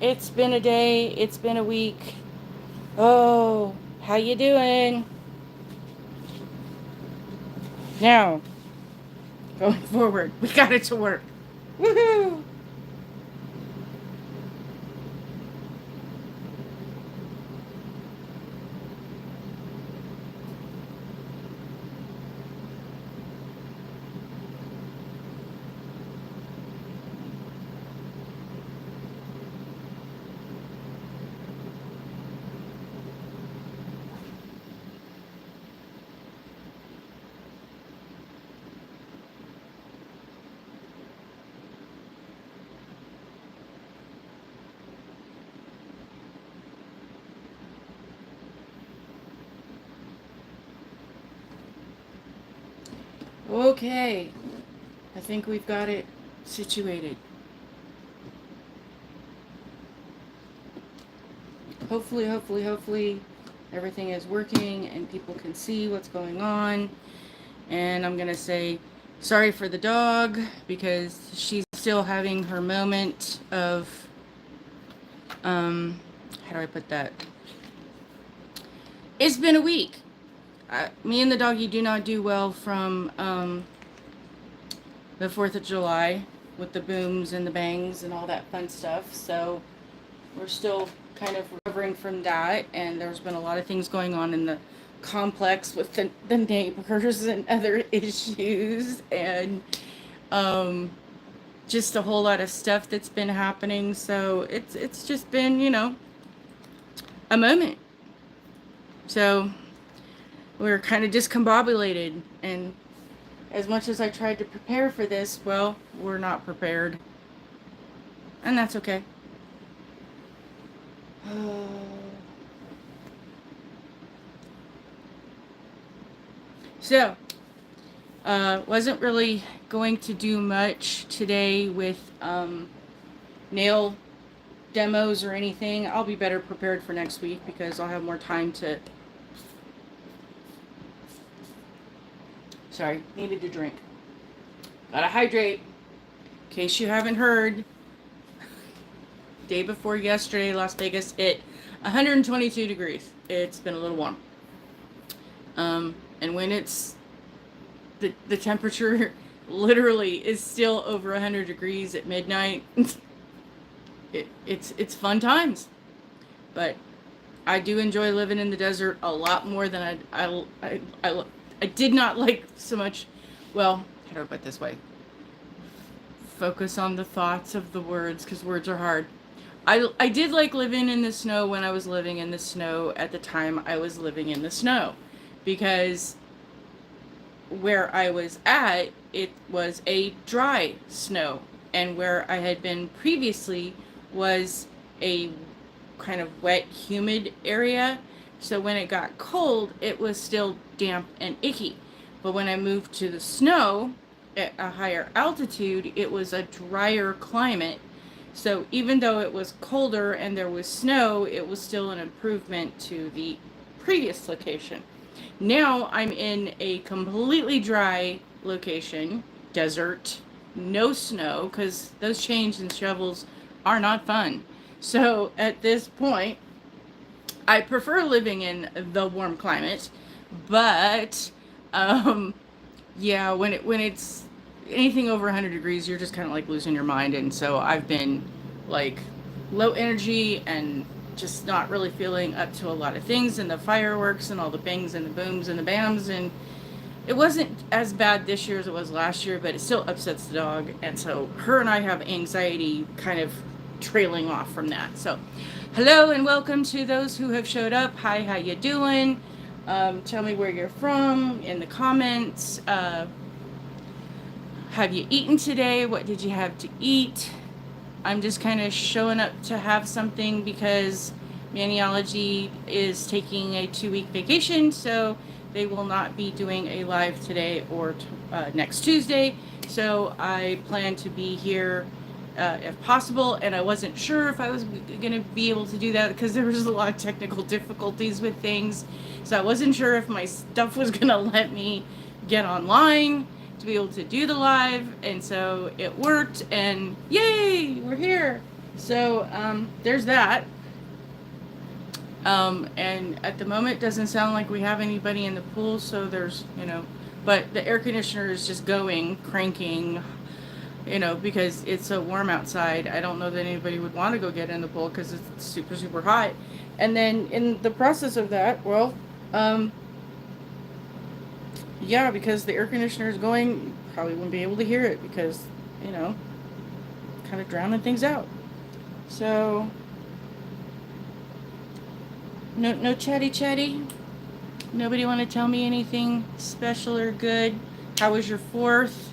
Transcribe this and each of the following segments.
It's been a day. It's been a week. Oh, how you doing? Now, going forward, we got it to work. Woohoo! Okay, I think we've got it situated. Hopefully, everything is working and people can see what's going on. And I'm gonna say sorry for the dog because she's still having her moment of, how do I put that? It's been a week. Me and the doggy do not do well from the 4th of July with the booms and the bangs and all that fun stuff. So we're still kind of recovering from that. And there's been a lot of things going on in the complex with the neighbors and other issues. And just a whole lot of stuff that's been happening. So it's just been, a moment. So we're kind of discombobulated, and as much as I tried to prepare for this, well, we're not prepared. And that's okay. So, wasn't really going to do much today with nail demos or anything. I'll be better prepared for next week because I'll have more time to... Sorry, needed to drink. Gotta hydrate. In case you haven't heard, day before yesterday, Las Vegas hit 122 degrees. It's been a little warm. And when it's the temperature literally is still over 100 degrees at midnight, it's fun times. But I do enjoy living in the desert a lot more than I did not like so much. Well, how do I put it this way? Focus on the thoughts of the words, because words are hard. I did like living in the snow when I was living in the snow at the time I was living in the snow, because where I was at, it was a dry snow, and where I had been previously was a kind of wet, humid area. So when it got cold, it was still damp and icky. But when I moved to the snow at a higher altitude, it was a drier climate. So even though it was colder and there was snow, it was still an improvement to the previous location. Now I'm in a completely dry location, desert, no snow, because those chains and shovels are not fun. So at this point, I prefer living in the warm climate, but yeah, when it's anything over 100 degrees, you're just kind of like losing your mind. And so I've been like low energy and just not really feeling up to a lot of things, and the fireworks and all the bangs and the booms and the bams. And it wasn't as bad this year as it was last year, but it still upsets the dog. And so her and I have anxiety kind of trailing off from that. So hello and welcome to those who have showed up. Hi, how you doing? Tell me where you're from in the comments. Have you eaten today? What did you have to eat? I'm just kind of showing up to have something because Maniology is taking a 2-week vacation, so they will not be doing a live today or next Tuesday. So I plan to be here if possible, and I wasn't sure if I was going to be able to do that because there was a lot of technical difficulties with things. So I wasn't sure if my stuff was going to let me get online to be able to do the live, and so it worked, and yay, we're here. So there's that. And at the moment, it doesn't sound like we have anybody in the pool, so there's, but the air conditioner is just going, cranking, because it's so warm outside. I don't know that anybody would want to go get in the pool because it's super, super hot. And then in the process of that, well, yeah, because the air conditioner is going, you probably wouldn't be able to hear it because, kind of drowning things out. So, no chatty chatty. Nobody want to tell me anything special or good? How was your 4th?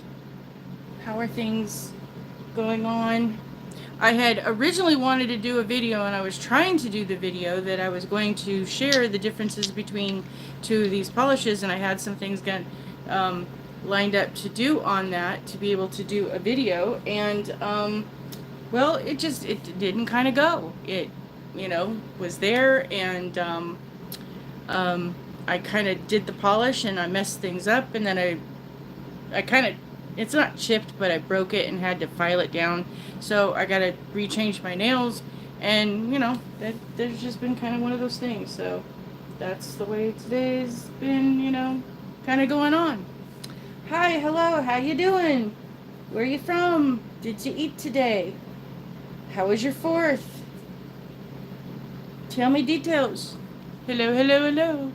How are things going on? I had originally wanted to do a video, and I was trying to do the video that I was going to share the differences between two of these polishes, and I had some things lined up to do on that to be able to do a video, and well, it didn't kind of go. It was there, and I kind of did the polish and I messed things up, and then I kind of, it's not chipped, but I broke it and had to file it down. So I got to rechange my nails, and there's just been kind of one of those things. So that's the way today's been, kind of going on. Hi, hello, how you doing? Where you from? Did you eat today? How was your 4th? Tell me details. Hello, hello, hello.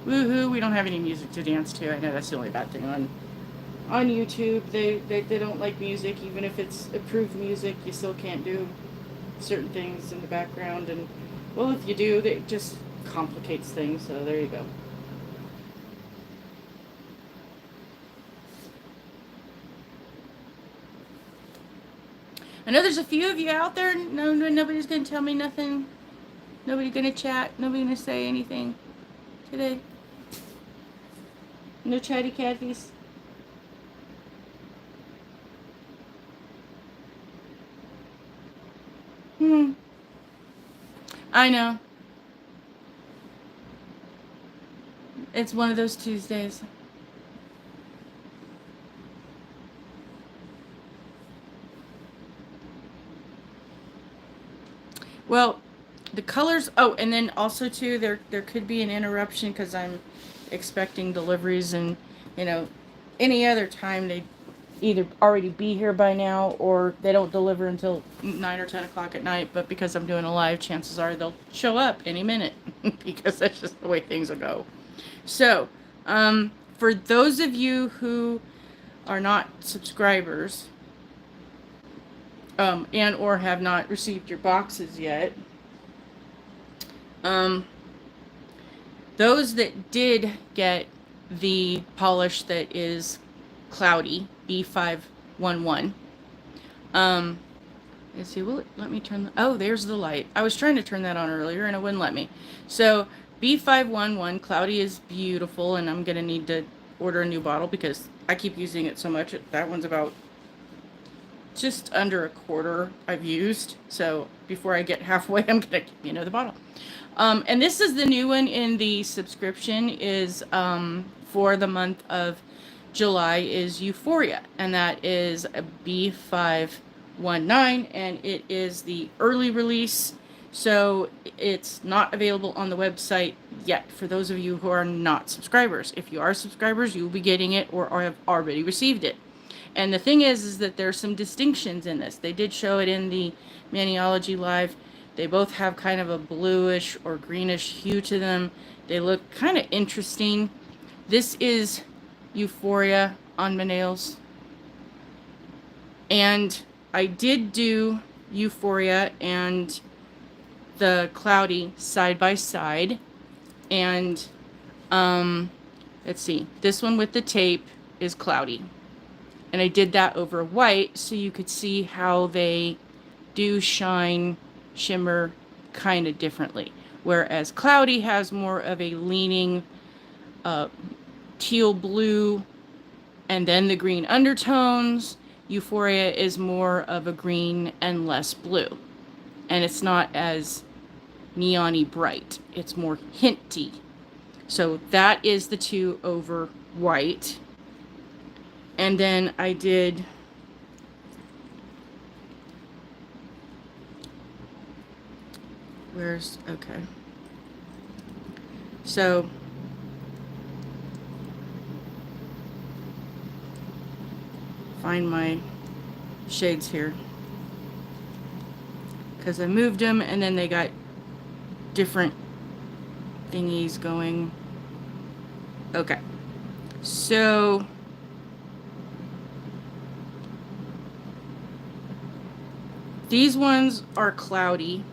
Woohoo, we don't have any music to dance to. I know that's the only bad thing on YouTube. They don't like music. Even if it's approved music, you still can't do certain things in the background. And, well, if you do, it just complicates things. So there you go. I know there's a few of you out there. Nobody's going to tell me nothing. Nobody's going to chat. Nobody's going to say anything today. No chatty catfies. I know. It's one of those Tuesdays. Well, the colors, oh, and then also too, there could be an interruption because I'm expecting deliveries, and any other time they'd either already be here by now or they don't deliver until 9 or 10 o'clock at night. But because I'm doing a live, chances are they'll show up any minute because that's just the way things will go. So for those of you who are not subscribers and or have not received your boxes yet, those that did get the polish that is cloudy, B511, let's see, will it let me turn oh, there's the light. I was trying to turn that on earlier and it wouldn't let me. So B511 cloudy is beautiful, and I'm gonna need to order a new bottle because I keep using it so much. That one's about just under a quarter I've used, so before I get halfway, I'm gonna give you another bottle. And this is the new one in the subscription, is for the month of July, is Euphoria, and that is a B519, and it is the early release, so it's not available on the website yet for those of you who are not subscribers. If you are subscribers, you will be getting it or have already received it. And the thing is that there's some distinctions in this. They did show it in the Maniology Live. They both have kind of a bluish or greenish hue to them. They look kind of interesting. This is Euphoria on my nails. And I did do Euphoria and the Cloudy side by side. And let's see, this one with the tape is Cloudy. And I did that over white so you could see how they do shine, shimmer kind of differently. Whereas Cloudy has more of a leaning teal blue and then the green undertones. Euphoria is more of a green and less blue. And it's not as neon-y bright. It's more hinty. So that is the two over white. And then I did Okay. So find my shades here, because I moved them and then they got different thingies going. Okay. So these ones are cloudy.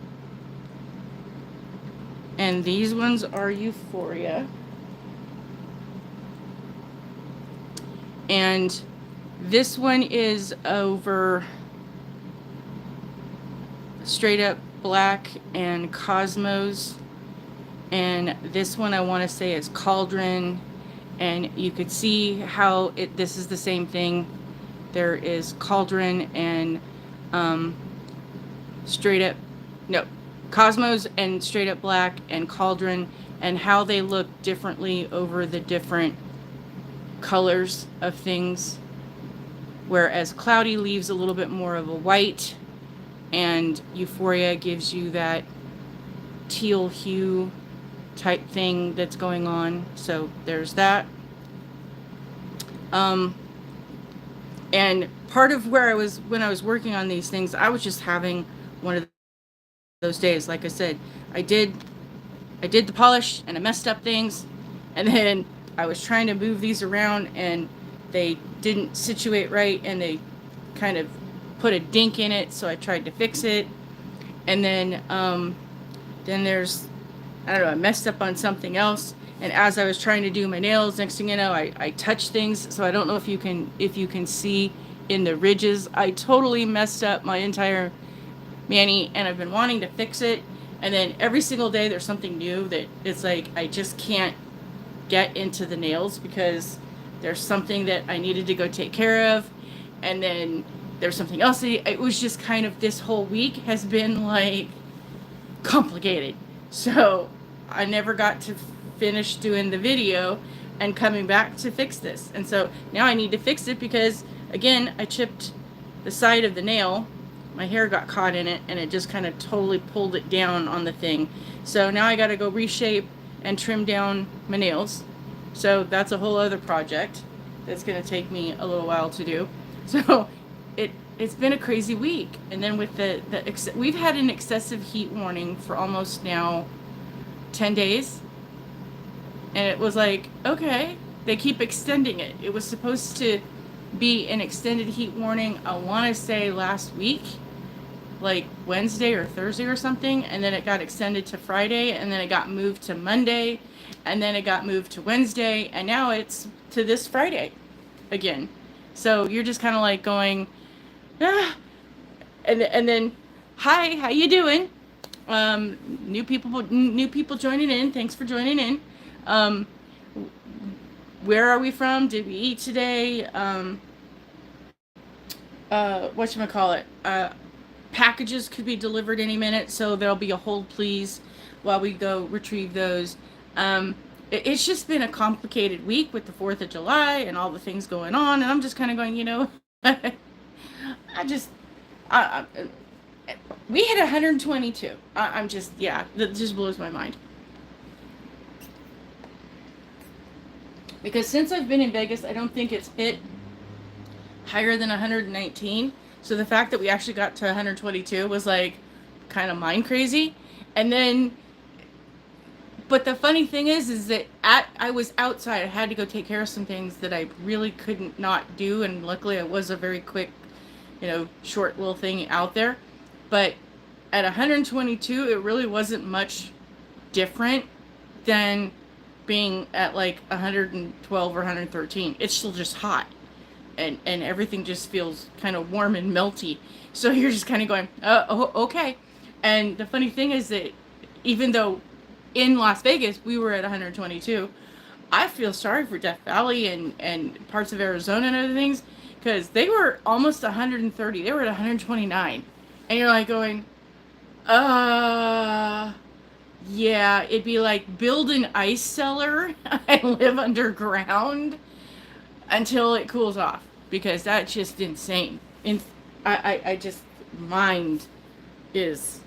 And these ones are Euphoria. And this one is over Straight Up Black and Cosmos. And this one I want to say is Cauldron. And you could see how this is the same thing. There is Cauldron and Cosmos and Straight Up Black and Cauldron, and how they look differently over the different colors of things. Whereas Cloudy leaves a little bit more of a white, and Euphoria gives you that teal hue type thing that's going on. So there's that. And part of where when I was working on these things, I was just having one of those days. Like I said, I did the polish and I messed up things, and then I was trying to move these around and they didn't situate right, and they kind of put a dink in it, so I tried to fix it. And then there's, I don't know, I messed up on something else, and as I was trying to do my nails, next thing you know, I touched things. So I don't know if you can see in the ridges, I totally messed up my entire mani, and I've been wanting to fix it. And then every single day there's something new that it's like I just can't get into the nails because there's something that I needed to go take care of, and then there's something else. It was just kind of, this whole week has been like complicated. So I never got to finish doing the video and coming back to fix this. And so now I need to fix it because, again, I chipped the side of the nail. My hair got caught in it, and it just kind of totally pulled it down on the thing. So now I got to go reshape and trim down my nails. So that's a whole other project that's going to take me a little while to do. So it's been a crazy week. And then with we've had an excessive heat warning for almost now 10 days. And it was like, okay, they keep extending it. It was supposed to be an extended heat warning, I want to say last week, like Wednesday or Thursday or something, and then it got extended to Friday, and then it got moved to Monday, and then it got moved to Wednesday, and now it's to this Friday again. So you're just kind of like going, ah. And then, hi, how you doing? New people joining in. Thanks for joining in. Where are we from? Did we eat today? Whatchamacallit? Packages could be delivered any minute, so there'll be a hold please while we go retrieve those. It's just been a complicated week with the 4th of July and all the things going on, and I'm just kind of going, we hit 122. I'm just, yeah, that just blows my mind. Because since I've been in Vegas, I don't think it's hit higher than 119. So the fact that we actually got to 122 was like kind of mind crazy. And then, but the funny thing is that I was outside. I had to go take care of some things that I really couldn't not do. And luckily it was a very quick, short little thing out there. But at 122, it really wasn't much different than being at like 112 or 113. It's still just hot, and everything just feels kind of warm and melty. So you're just kind of going, oh, okay. And the funny thing is that even though in Las Vegas we were at 122, I feel sorry for Death Valley and parts of Arizona and other things, because they were almost 130. They were at 129, and you're like going, yeah, it'd be like build an ice cellar and live underground until it cools off, because that's just insane. I just, mind is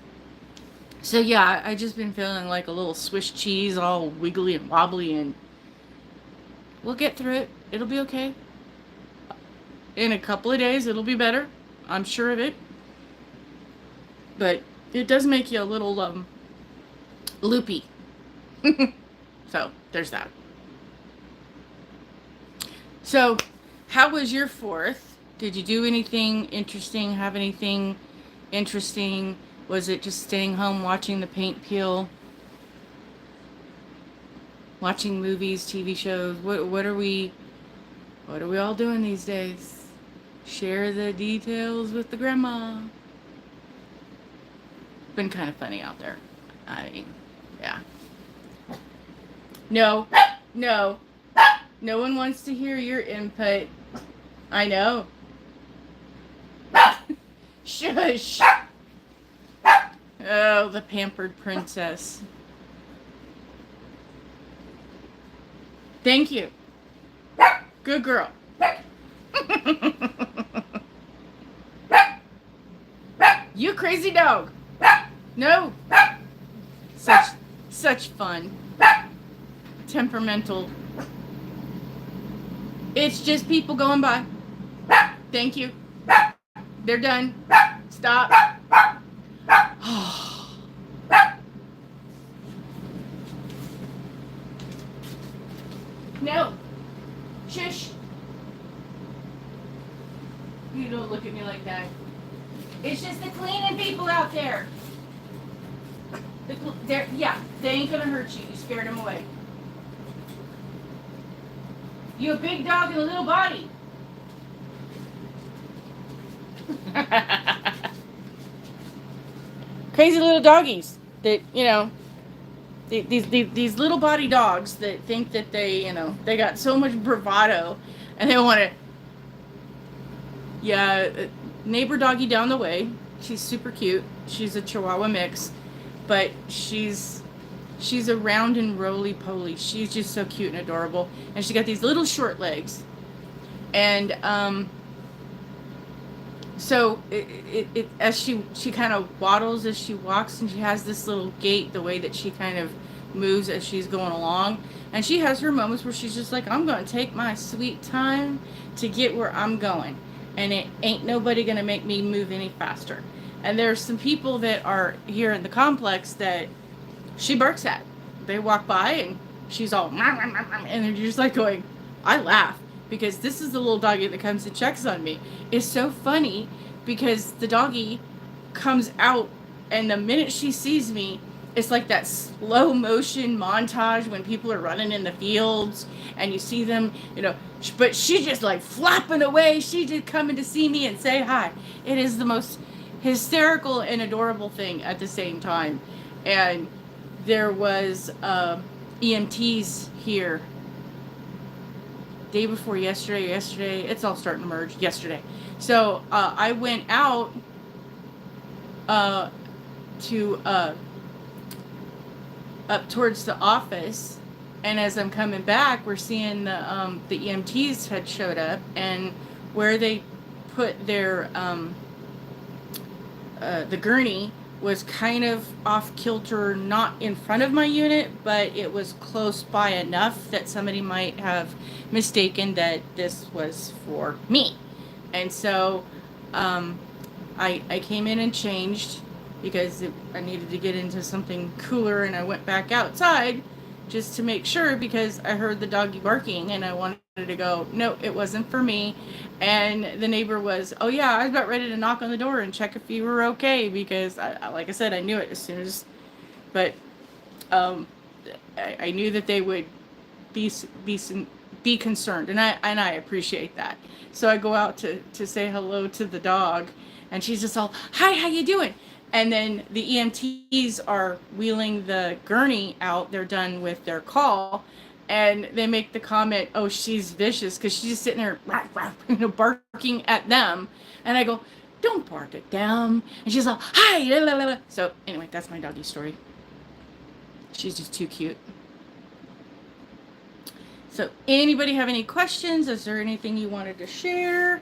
So yeah, I just been feeling like a little Swiss cheese, all wiggly and wobbly, and we'll get through it. It'll be okay. In a couple of days, it'll be better. I'm sure of it. But it does make you a little loopy. So there's that. So, how was your fourth? Did you do anything interesting? Have anything interesting? Was it just staying home watching the paint peel? Watching movies, TV shows? What are we all doing these days? Share the details with the grandma. Been kind of funny out there. I mean, yeah. No, no, no one wants to hear your input. I know. Shush. Oh, the pampered princess. Thank you. Good girl. You crazy dog. No. Such fun. Temperamental. It's just people going by. Thank you. They're done. Stop. No. Shush. You don't look at me like that. It's just the cleaning people out there. Yeah, they ain't gonna hurt you. You scared them away. You a big dog in a little body. Crazy little doggies that, these little body dogs that think that they got so much bravado and they want to. Yeah, neighbor doggy down the way. She's super cute. She's a Chihuahua mix, but she's a round and roly-poly. She's just so cute and adorable. And she got these little short legs. And so as she kind of waddles as she walks, and she has this little gait, the way that she kind of moves as she's going along. And she has her moments where she's just like, I'm going to take my sweet time to get where I'm going. And it ain't nobody going to make me move any faster. And there's some people that are here in the complex that she barks at. They walk by and she's all, and they're just like going, I laugh because this is the little doggy that comes and checks on me. It's so funny because the doggy comes out and the minute she sees me, it's like that slow motion montage when people are running in the fields and you see them, but she's just like flapping away. She just coming to see me and say hi. It is the most hysterical and adorable thing at the same time. And there was EMTs here day before yesterday. It's all starting to merge. Yesterday. So I went out to up towards the office, and as I'm coming back, we're seeing the EMTs had showed up, and where they put their the gurney was kind of off kilter, not in front of my unit, but it was close by enough that somebody might have mistaken that this was for me. And so I came in and changed because I needed to get into something cooler, and I went back outside just to make sure because I heard the doggy barking and I wanted to go, no, it wasn't for me. And the neighbor was, oh yeah, I was about ready to knock on the door and check if you were okay because like I said, I knew it as soon as, but I knew that they would be concerned, and I appreciate that. So I go out to say hello to the dog, and she's just all, hi, how you doing? And then the EMTs are wheeling the gurney out. They're done with their call. And they make the comment, oh, she's vicious, because she's just sitting there barking at them. And I go, don't bark at them. And she's like, hi. La, la, la. So anyway, that's my doggy story. She's just too cute. So anybody have any questions? Is there anything you wanted to share?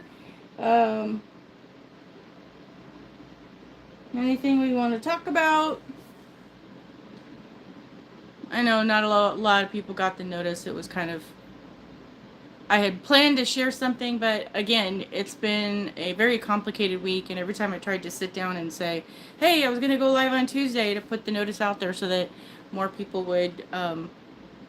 Anything we want to talk about? I know not a lot of people got the notice. It was kind of, I had planned to share something, but again, it's been a very complicated week, and every time I tried to sit down and say, hey, I was going to go live on Tuesday to put the notice out there so that more people would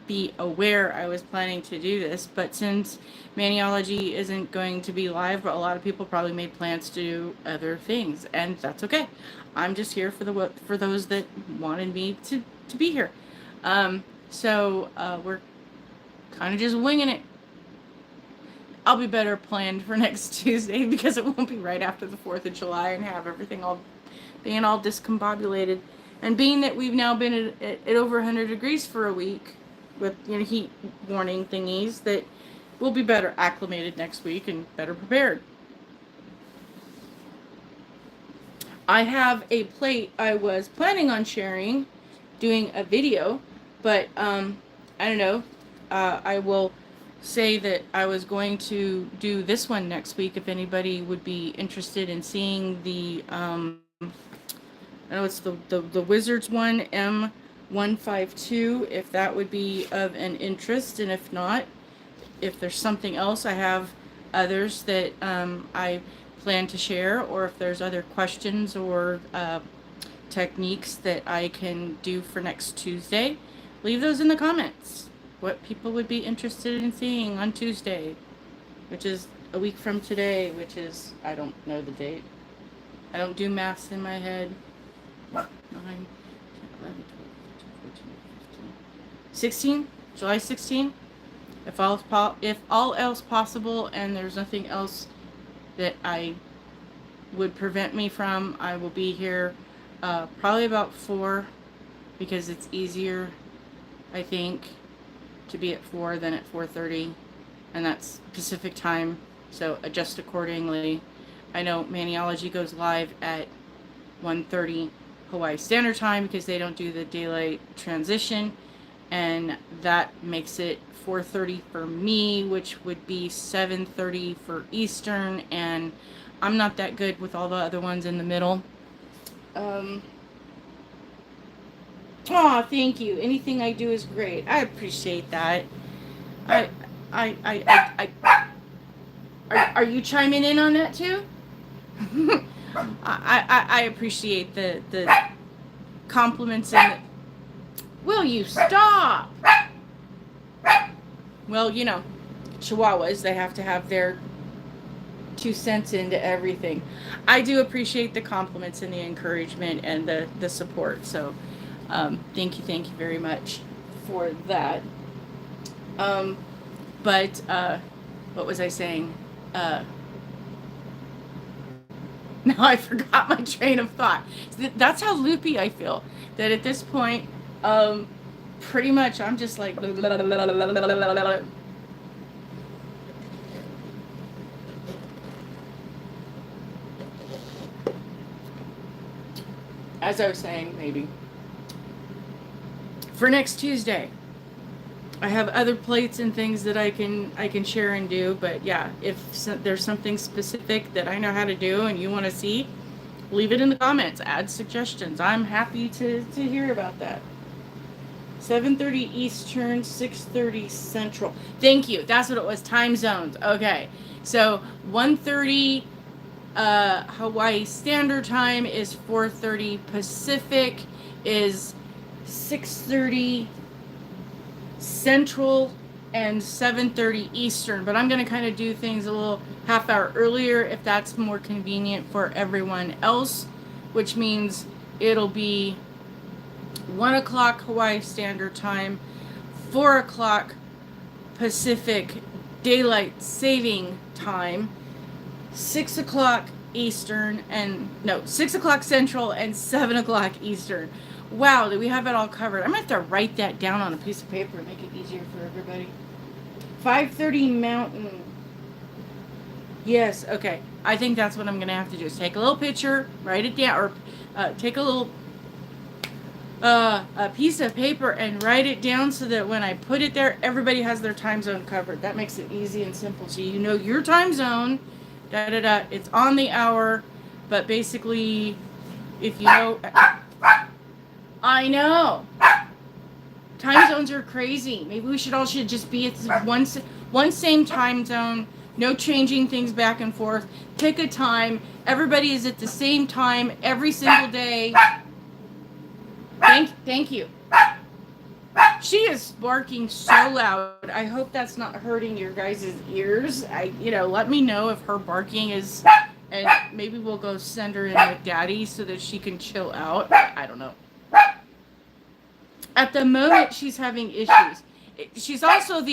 be aware I was planning to do this. But since Maniology isn't going to be live, but a lot of people probably made plans to do other things, and that's okay. I'm just here for those that wanted me to be here. So we're kind of just winging it. I'll be better planned for next Tuesday because it won't be right after the 4th of July and have everything all being all discombobulated. And being that we've now been at over 100 degrees for a week with, you know, heat warning thingies, that we'll be better acclimated next week and better prepared. I have a plate I was planning on sharing, doing a video, but I don't know. I will say that I was going to do this one next week if anybody would be interested in seeing the I know it's the Wizards one, M152, if that would be of an interest, and if not, if there's something else, I have others that I plan to share, or if there's other questions or techniques that I can do for next Tuesday, leave those in the comments. What people would be interested in seeing on Tuesday, which is a week from today, which is, I don't know the date. I don't do maths in my head. 9, 10, 11, 12, 13, 14, 15, 16? July 16? If all else possible and there's nothing else that I would prevent me from, I will be here probably about 4, because it's easier, I think, to be at 4 than at 4:30, and that's Pacific time, so adjust accordingly. I know Maniology goes live at 1:30 Hawaii Standard Time because they don't do the daylight transition, and that makes it 4:30 for me, which would be 7:30 for Eastern, and I'm not that good with all the other ones in the middle. Oh, thank you. Anything I do is great. I appreciate that. Are you chiming in on that too? I appreciate the compliments and will you stop? Well, you know, Chihuahuas, they have to have their 2 cents into everything. I do appreciate the compliments and the encouragement and the support. So thank you very much for that. But what was I saying? Now I forgot my train of thought. That's how loopy I feel. That at this point, pretty much I'm just like as I was saying, maybe for next Tuesday, I have other plates and things that I can share and do. But yeah, if there's something specific that I know how to do and you want to see, leave it in the comments. Add suggestions. I'm happy to hear about that. 7:30 Eastern, 6:30 Central. Thank you. That's what it was. Time zones. Okay. So 1:30 Hawaii Standard Time is 4:30 Pacific, is 6:30 Central, and 7:30 Eastern. But I'm going to kind of do things a little half hour earlier if that's more convenient for everyone else, which means it'll be 1 o'clock Hawaii Standard Time, 4 o'clock Pacific Daylight Saving Time, 6 o'clock Eastern, and no, 6 o'clock Central and 7 o'clock Eastern. Wow, do we have it all covered? I'm going to have to write that down on a piece of paper and make it easier for everybody. 5:30 Mountain. Yes, okay. I think that's what I'm going to have to do is take a little picture, write it down, or take a little a piece of paper and write it down so that when I put it there, everybody has their time zone covered. That makes it easy and simple. So you know your time zone, it's on the hour, but basically, if you know, I know. Time zones are crazy. Maybe we should all just be at one same time zone. No changing things back and forth. Pick a time. Everybody is at the same time every single day. Thank you. She is barking so loud. I hope that's not hurting your guys' ears. Let me know if her barking is, and maybe we'll go send her in with Daddy so that she can chill out. I don't know. At the moment, she's having issues. She's also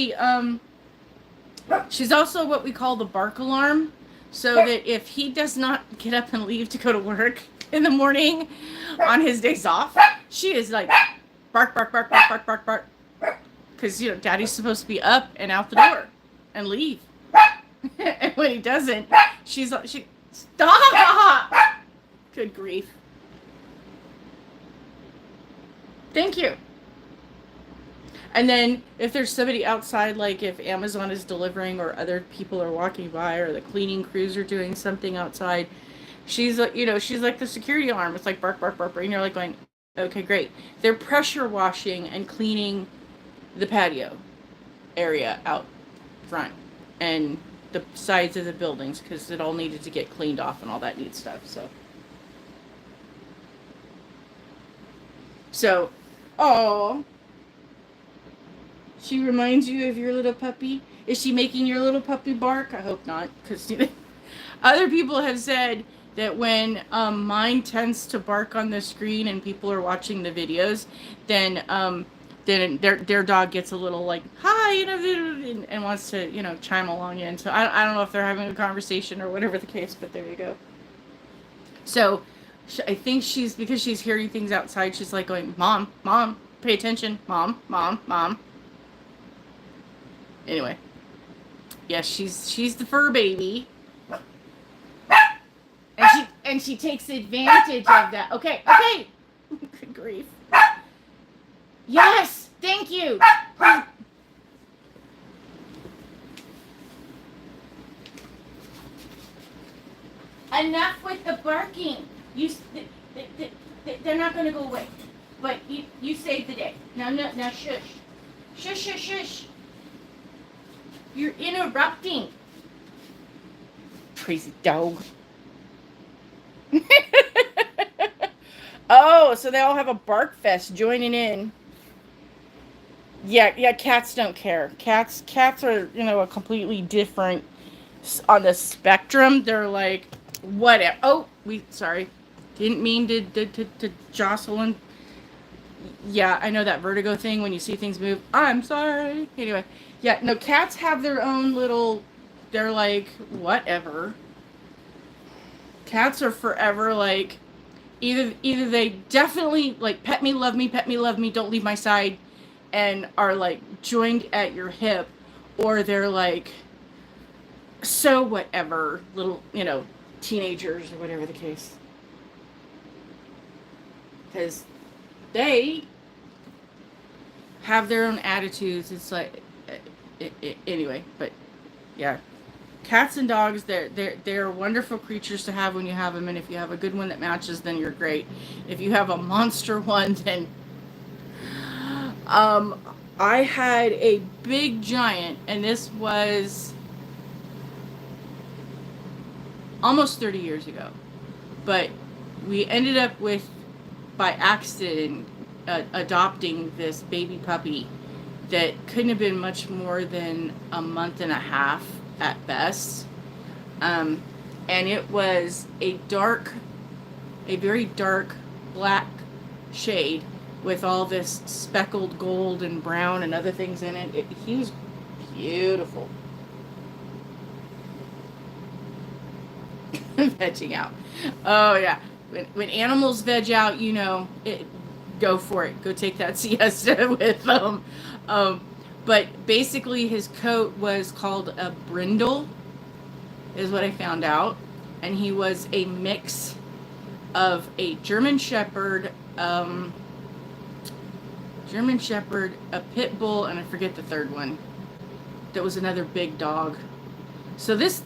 she's also what we call the bark alarm, so that if he does not get up and leave to go to work in the morning on his days off, she is like bark, bark, bark, bark, bark, bark, bark. Because, Daddy's supposed to be up and out the door and leave. And when he doesn't, she stop! Good grief. Thank you. And then if there's somebody outside, like if Amazon is delivering or other people are walking by or the cleaning crews are doing something outside, she's like, she's like the security alarm. It's like bark, bark, bark, bark. And you're like going, okay, great. They're pressure washing and cleaning the patio area out front and the sides of the buildings because it all needed to get cleaned off and all that neat stuff. So, oh, she reminds you of your little puppy. Is she making your little puppy bark? I hope not, because other people have said that when mine tends to bark on the screen and people are watching the videos, then their dog gets a little like, hi, and wants to, chime along in. So I don't know if they're having a conversation or whatever the case, but there you go. So I think because she's hearing things outside, she's like going, Mom, Mom, pay attention. Mom, Mom, Mom. Anyway. Yes, she's the fur baby. And she takes advantage of that. Okay. Good grief. Yes, thank you. Enough with the barking. They're not going to go away. But you saved the day. Now shush. Shush. You're interrupting. Crazy dog. Oh, so they all have a bark fest joining in. Yeah, cats don't care. Cats are, a completely different on the spectrum. They're like, whatever. Oh, sorry. Didn't mean to jostle and yeah, I know that vertigo thing when you see things move. I'm sorry. Anyway, yeah, no, cats have their own little, they're like, whatever. Cats are forever like, either they definitely like pet me, love me, don't leave my side, and are like joined at your hip, or they're like, so whatever, little, teenagers or whatever the case. Because they have their own attitudes. It's like, anyway, but yeah. Cats and dogs, they're wonderful creatures to have when you have them, and if you have a good one that matches, then you're great. If you have a monster one, then I had a big giant, and this was almost 30 years ago, but we ended up with, by accident, adopting this baby puppy that couldn't have been much more than a month and a half at best, and it was a very dark black shade with all this speckled gold and brown and other things in it. He was beautiful. Vegging out. Oh yeah, when animals veg out, go for it. Go take that siesta with them. But basically his coat was called a brindle, is what I found out. And he was a mix of a German Shepherd, a pit bull, and I forget the third one. That was another big dog. So this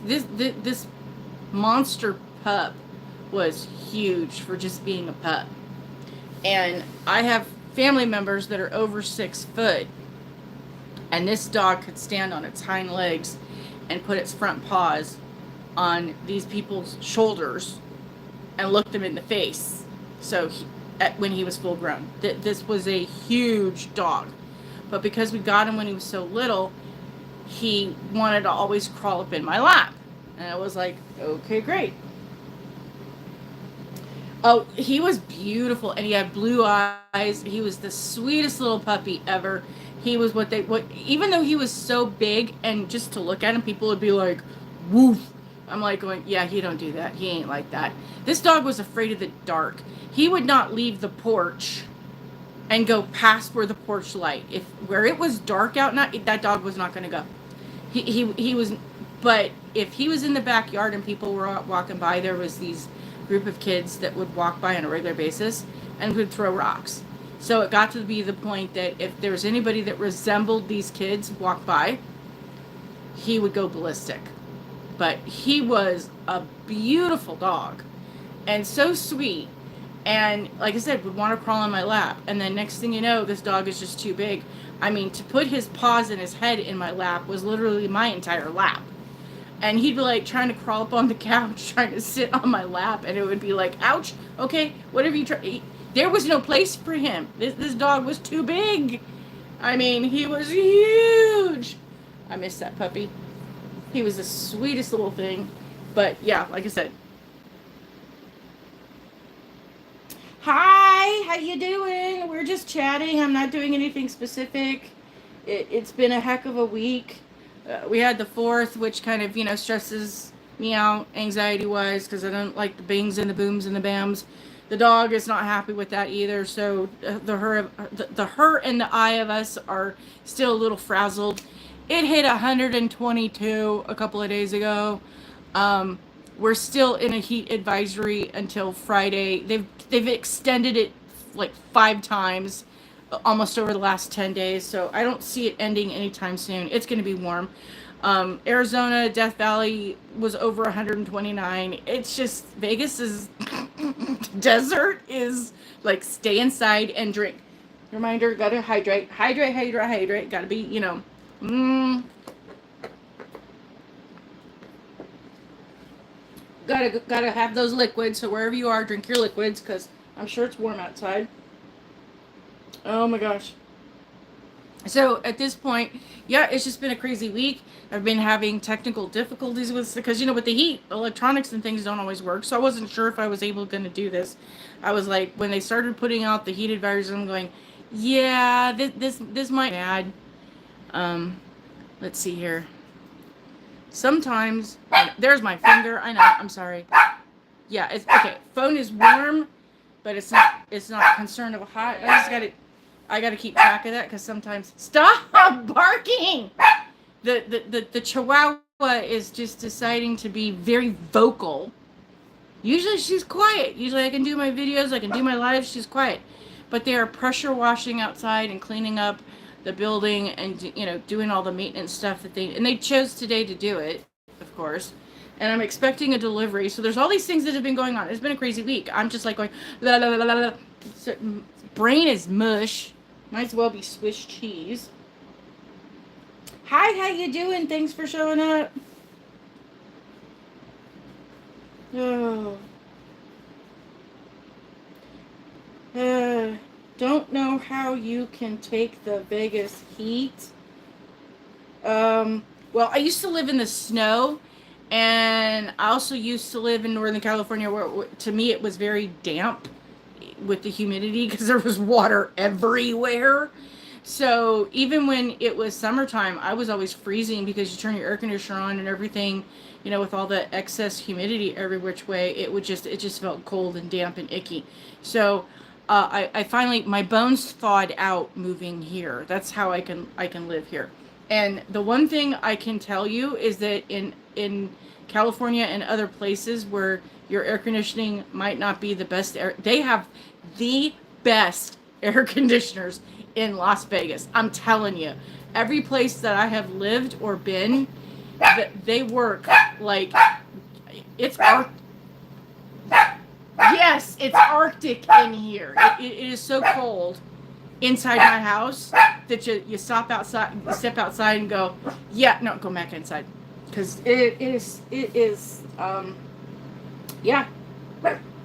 monster pup was huge for just being a pup. And I have family members that are over 6 foot, and this dog could stand on its hind legs and put its front paws on these people's shoulders and look them in the face. So when he was full grown, this was a huge dog, but because we got him when he was so little, he wanted to always crawl up in my lap, and I was like, okay, great. Oh, he was beautiful, and he had blue eyes. He was the sweetest little puppy ever. He was what even though he was so big, and just to look at him, people would be like, woof. I'm like going, yeah, he don't do that. He ain't like that. This dog was afraid of the dark. He would not leave the porch and go past where the porch light. If where it was dark out, that dog was not going to go. He was, but if he was in the backyard and people were walking by, there was these group of kids that would walk by on a regular basis and would throw rocks. So it got to be the point that if there was anybody that resembled these kids walk by, he would go ballistic. But he was a beautiful dog and so sweet. And like I said, would want to crawl on my lap. And then next thing you know, this dog is just too big. I mean, to put his paws and his head in my lap was literally my entire lap. And he'd be like trying to crawl up on the couch, trying to sit on my lap. And it would be like, ouch, okay, whatever you try. There was no place for him. This dog was too big. I mean, he was huge. I miss that puppy. He was the sweetest little thing. But yeah, like I said. Hi, how you doing? We're just chatting. I'm not doing anything specific. It's been a heck of a week. We had the 4th, which kind of, stresses me out anxiety-wise because I don't like the bings and the booms and the bams. The dog is not happy with that either. So the her and the I of us are still a little frazzled. It hit 122 a couple of days ago. We're still in a heat advisory until Friday. They've extended it like 5 times almost over the last 10 days. So I don't see it ending anytime soon. It's going to be warm. Arizona, Death Valley was over 129. It's just, Vegas is, desert is like stay inside and drink. Reminder, gotta hydrate. Gotta be, Gotta have those liquids. So wherever you are, drink your liquids because I'm sure it's warm outside. Oh my gosh. So at this point, yeah, it's just been a crazy week. I've been having technical difficulties with, because with the heat, electronics and things don't always work. So I wasn't sure if I was going to do this. I was like, when they started putting out the heat advisories, I'm going, yeah, this might be bad. Let's see here. Sometimes, there's my finger. I know, I'm sorry. Yeah, it's okay. Phone is warm, but it's not concerned of hot. I gotta keep track of that because sometimes, stop barking. The Chihuahua is just deciding to be very vocal. Usually she's quiet. Usually I can do my videos, I can do my lives. She's quiet, but they are pressure washing outside and cleaning up the building and doing all the maintenance stuff that they chose today to do it, of course. And I'm expecting a delivery. So there's all these things that have been going on. It's been a crazy week. I'm just like going la la la la la. So, brain is mush. Might as well be Swiss cheese. Hi, how you doing? Thanks for showing up. Oh. Don't know how you can take the Vegas heat. Well, I used to live in the snow, and I also used to live in Northern California where to me it was very damp with the humidity because there was water everywhere. So even when it was summertime, I was always freezing because you turn your air conditioner on and everything, with all the excess humidity every which way, it just felt cold and damp and icky. So I finally, my bones thawed out moving here. That's how I can live here. And the one thing I can tell you is that in California and other places where your air conditioning might not be the best they have the best air conditioners in Las Vegas. I'm telling you, every place that I have lived or been, they work like it's Yes, it's Arctic in here. It is so cold. inside my house that you step outside and go, yeah, no, go back inside. Because it is, yeah,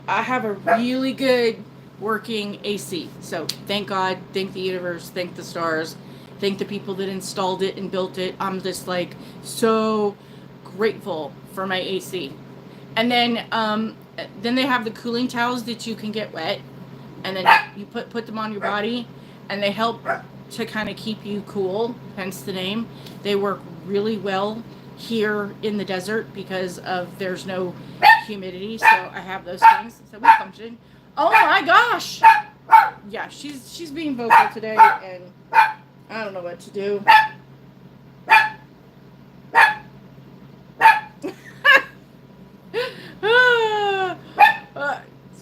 I have a really good working AC. So thank God, thank the universe, thank the stars, thank the people that installed it and built it. I'm just like so grateful for my AC. And then they have the cooling towels that you can get wet, and then you put them on your body, and they help to kind of keep you cool, hence the name. They work really well here in the desert because of there's no humidity, so I have those things. So we function. Oh my gosh! Yeah, she's being vocal today, and I don't know what to do.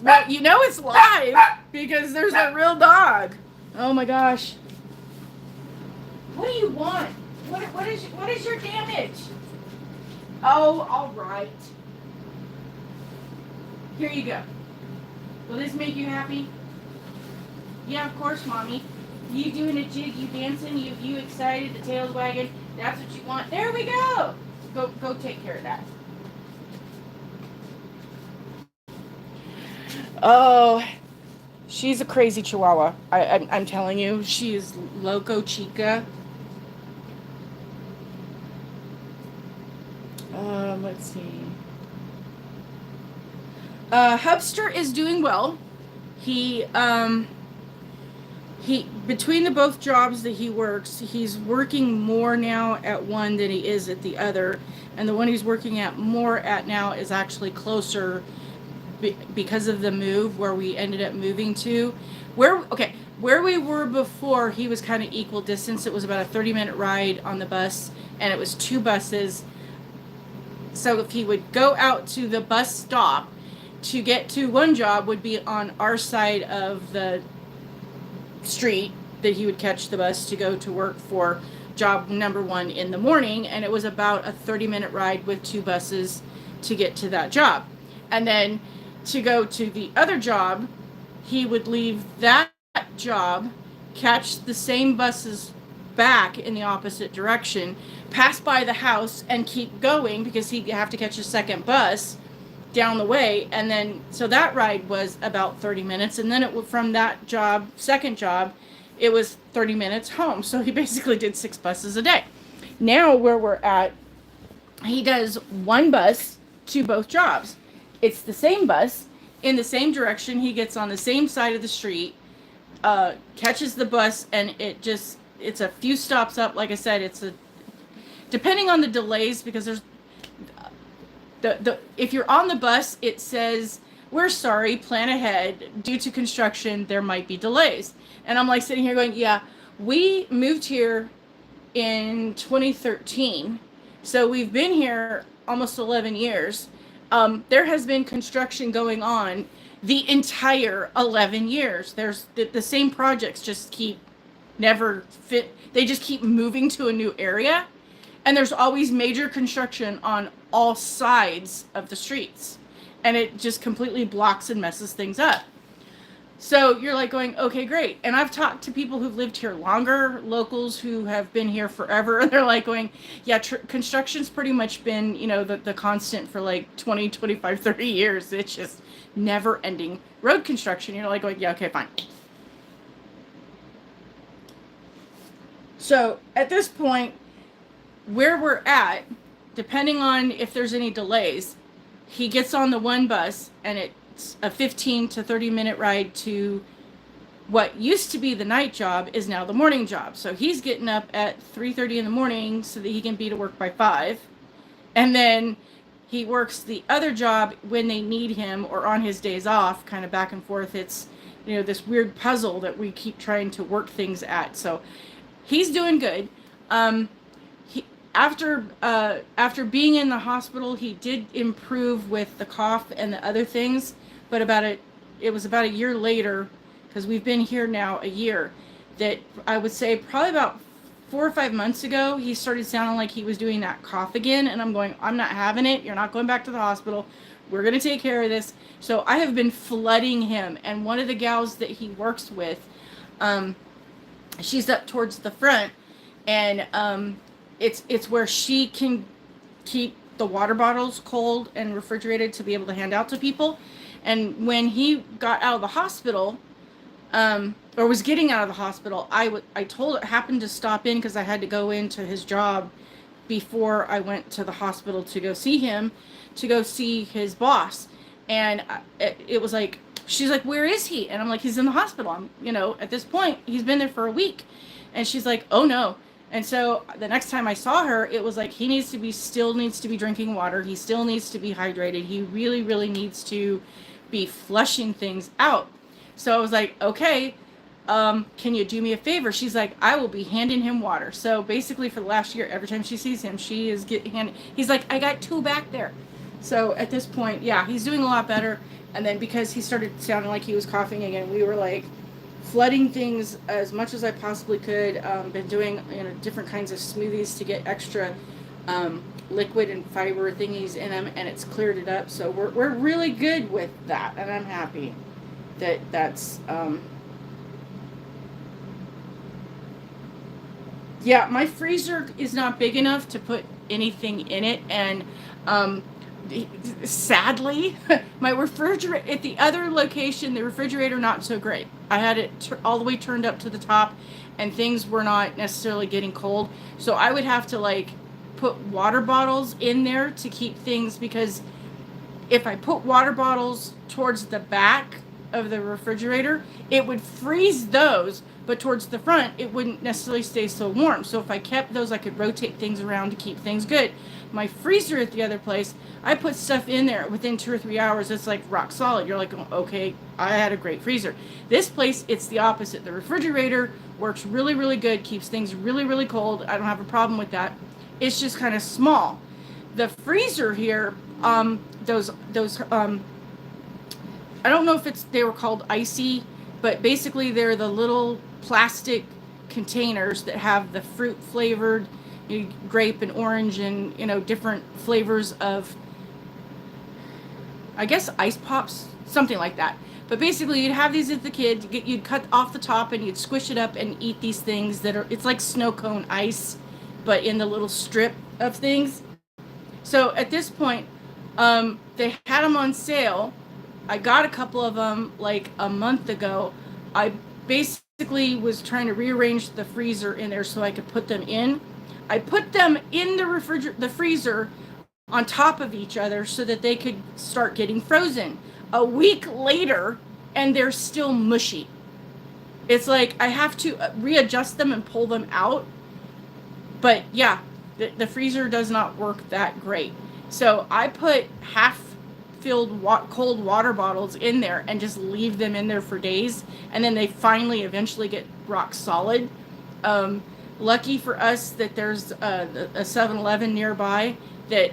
Well, you know it's live because there's a real dog. Oh my gosh. What do you want? What is your damage? Oh, all right. Here you go. Will this make you happy? Yeah, of course, Mommy. You doing a jig, you dancing, you excited, the tail's wagging. That's what you want. There we go. Go take care of that. Oh, she's a crazy chihuahua. I'm telling you, she is loco chica. Let's see. Hubster is doing well. He between the both jobs that he works, he's working more now at one than he is at the other, and the one he's working at more at now is actually closer because of the move where we ended up moving to. Where we were before, he was kind of equal distance. It was about a 30-minute ride on the bus, and it was 2 buses. So if he would go out to the bus stop to get to one job would be on our side of the street that he would catch the bus to go to work for job number 1 in the morning, and it was about a 30-minute ride with 2 buses to get to that job. And then to go to the other job, he would leave that job, catch the same buses back in the opposite direction, pass by the house, and keep going because he'd have to catch a second bus down the way. And then so that ride was about 30 minutes, and then it from that job, second job, it was 30 minutes home. So he basically did 6 buses a day. Now where we're at, he does 1 bus to both jobs. It's the same bus in the same direction. He gets on the same side of the street, catches the bus, and it's a few stops up. Like I said, depending on the delays, because there's if you're on the bus, it says, we're sorry, plan ahead. Due to construction, there might be delays. And I'm like sitting here going, yeah, we moved here in 2013. So we've been here almost 11 years. There has been construction going on the entire 11 years. There's the same projects just keep never fit. They just keep moving to a new area. And there's always major construction on all sides of the streets. And it just completely blocks and messes things up. So you're like going, okay, great. And I've talked to people who've lived here longer, locals who have been here forever. And they're like going, yeah, construction's pretty much been, the constant for like 20, 25, 30 years. It's just never ending road construction. You're like going, yeah, okay, fine. So at this point, where we're at, depending on if there's any delays, he gets on the 1 bus, and it's a 15 to 30 minute ride to what used to be the night job is now the morning job. So he's getting up at 3:30 in the morning so that he can be to work by 5. And then he works the other job when they need him or on his days off, kind of back and forth. It's, this weird puzzle that we keep trying to work things at. So he's doing good. After being in the hospital, he did improve with the cough and the other things, but it was about a year later, because we've been here now a year, that I would say probably about 4 or 5 months ago, he started sounding like he was doing that cough again, and I'm going, I'm not having it. You're not going back to the hospital. We're going to take care of this. So I have been flooding him, and one of the gals that he works with, She's up towards the front, and it's where she can keep the water bottles cold and refrigerated to be able to hand out to people. And when he got out of the hospital, or was getting out of the hospital, I told her, happened to stop in because I had to go into his job before I went to the hospital to go see him, to go see his boss. And it was like, she's like, where is he? And I'm like, he's in the hospital. At this point, he's been there for a week. And she's like, oh no. And so the next time I saw her, it was like, still needs to be drinking water. He still needs to be hydrated. He really, really needs to be flushing things out. So I was like, okay, can you do me a favor? She's like, I will be handing him water. So basically for the last year, every time she sees him, she is he's like, I got 2 back there. So at this point, yeah, he's doing a lot better. And then because he started sounding like he was coughing again, we were like flooding things as much as I possibly could. Been doing different kinds of smoothies to get extra liquid and fiber thingies in them, and it's cleared it up. So we're really good with that, and I'm happy that's yeah, my freezer is not big enough to put anything in it, and sadly, my refrigerator at the other location, the refrigerator not so great. I had it all the way turned up to the top, and things were not necessarily getting cold. So I would have to like put water bottles in there to keep things, because if I put water bottles towards the back of the refrigerator, it would freeze those, but towards the front, it wouldn't necessarily stay so warm. So if I kept those, I could rotate things around to keep things good. My freezer at the other place, I put stuff in there within 2 or 3 hours. It's like rock solid. You're like, okay, I had a great freezer. This place, it's the opposite. The refrigerator works really, really good, keeps things really, really cold. I don't have a problem with that. It's just kind of small. The freezer here, those I don't know if they were called icy, but basically they're the little plastic containers that have the fruit flavored, grape and orange and different flavors of, I guess, ice pops, something like that. But basically you'd have these as the kid, you'd cut off the top and you'd squish it up and eat these things it's like snow cone ice, but in the little strip of things. So at this point, they had them on sale. I got a couple of them like a month ago. I basically was trying to rearrange the freezer in there so I could put them in. I put them in the freezer on top of each other so that they could start getting frozen. A week later, and they're still mushy. It's like I have to readjust them and pull them out. But yeah, the freezer does not work that great. So I put half-filled cold water bottles in there and just leave them in there for days. And then they finally eventually get rock solid. Lucky for us that there's a 7-Eleven nearby that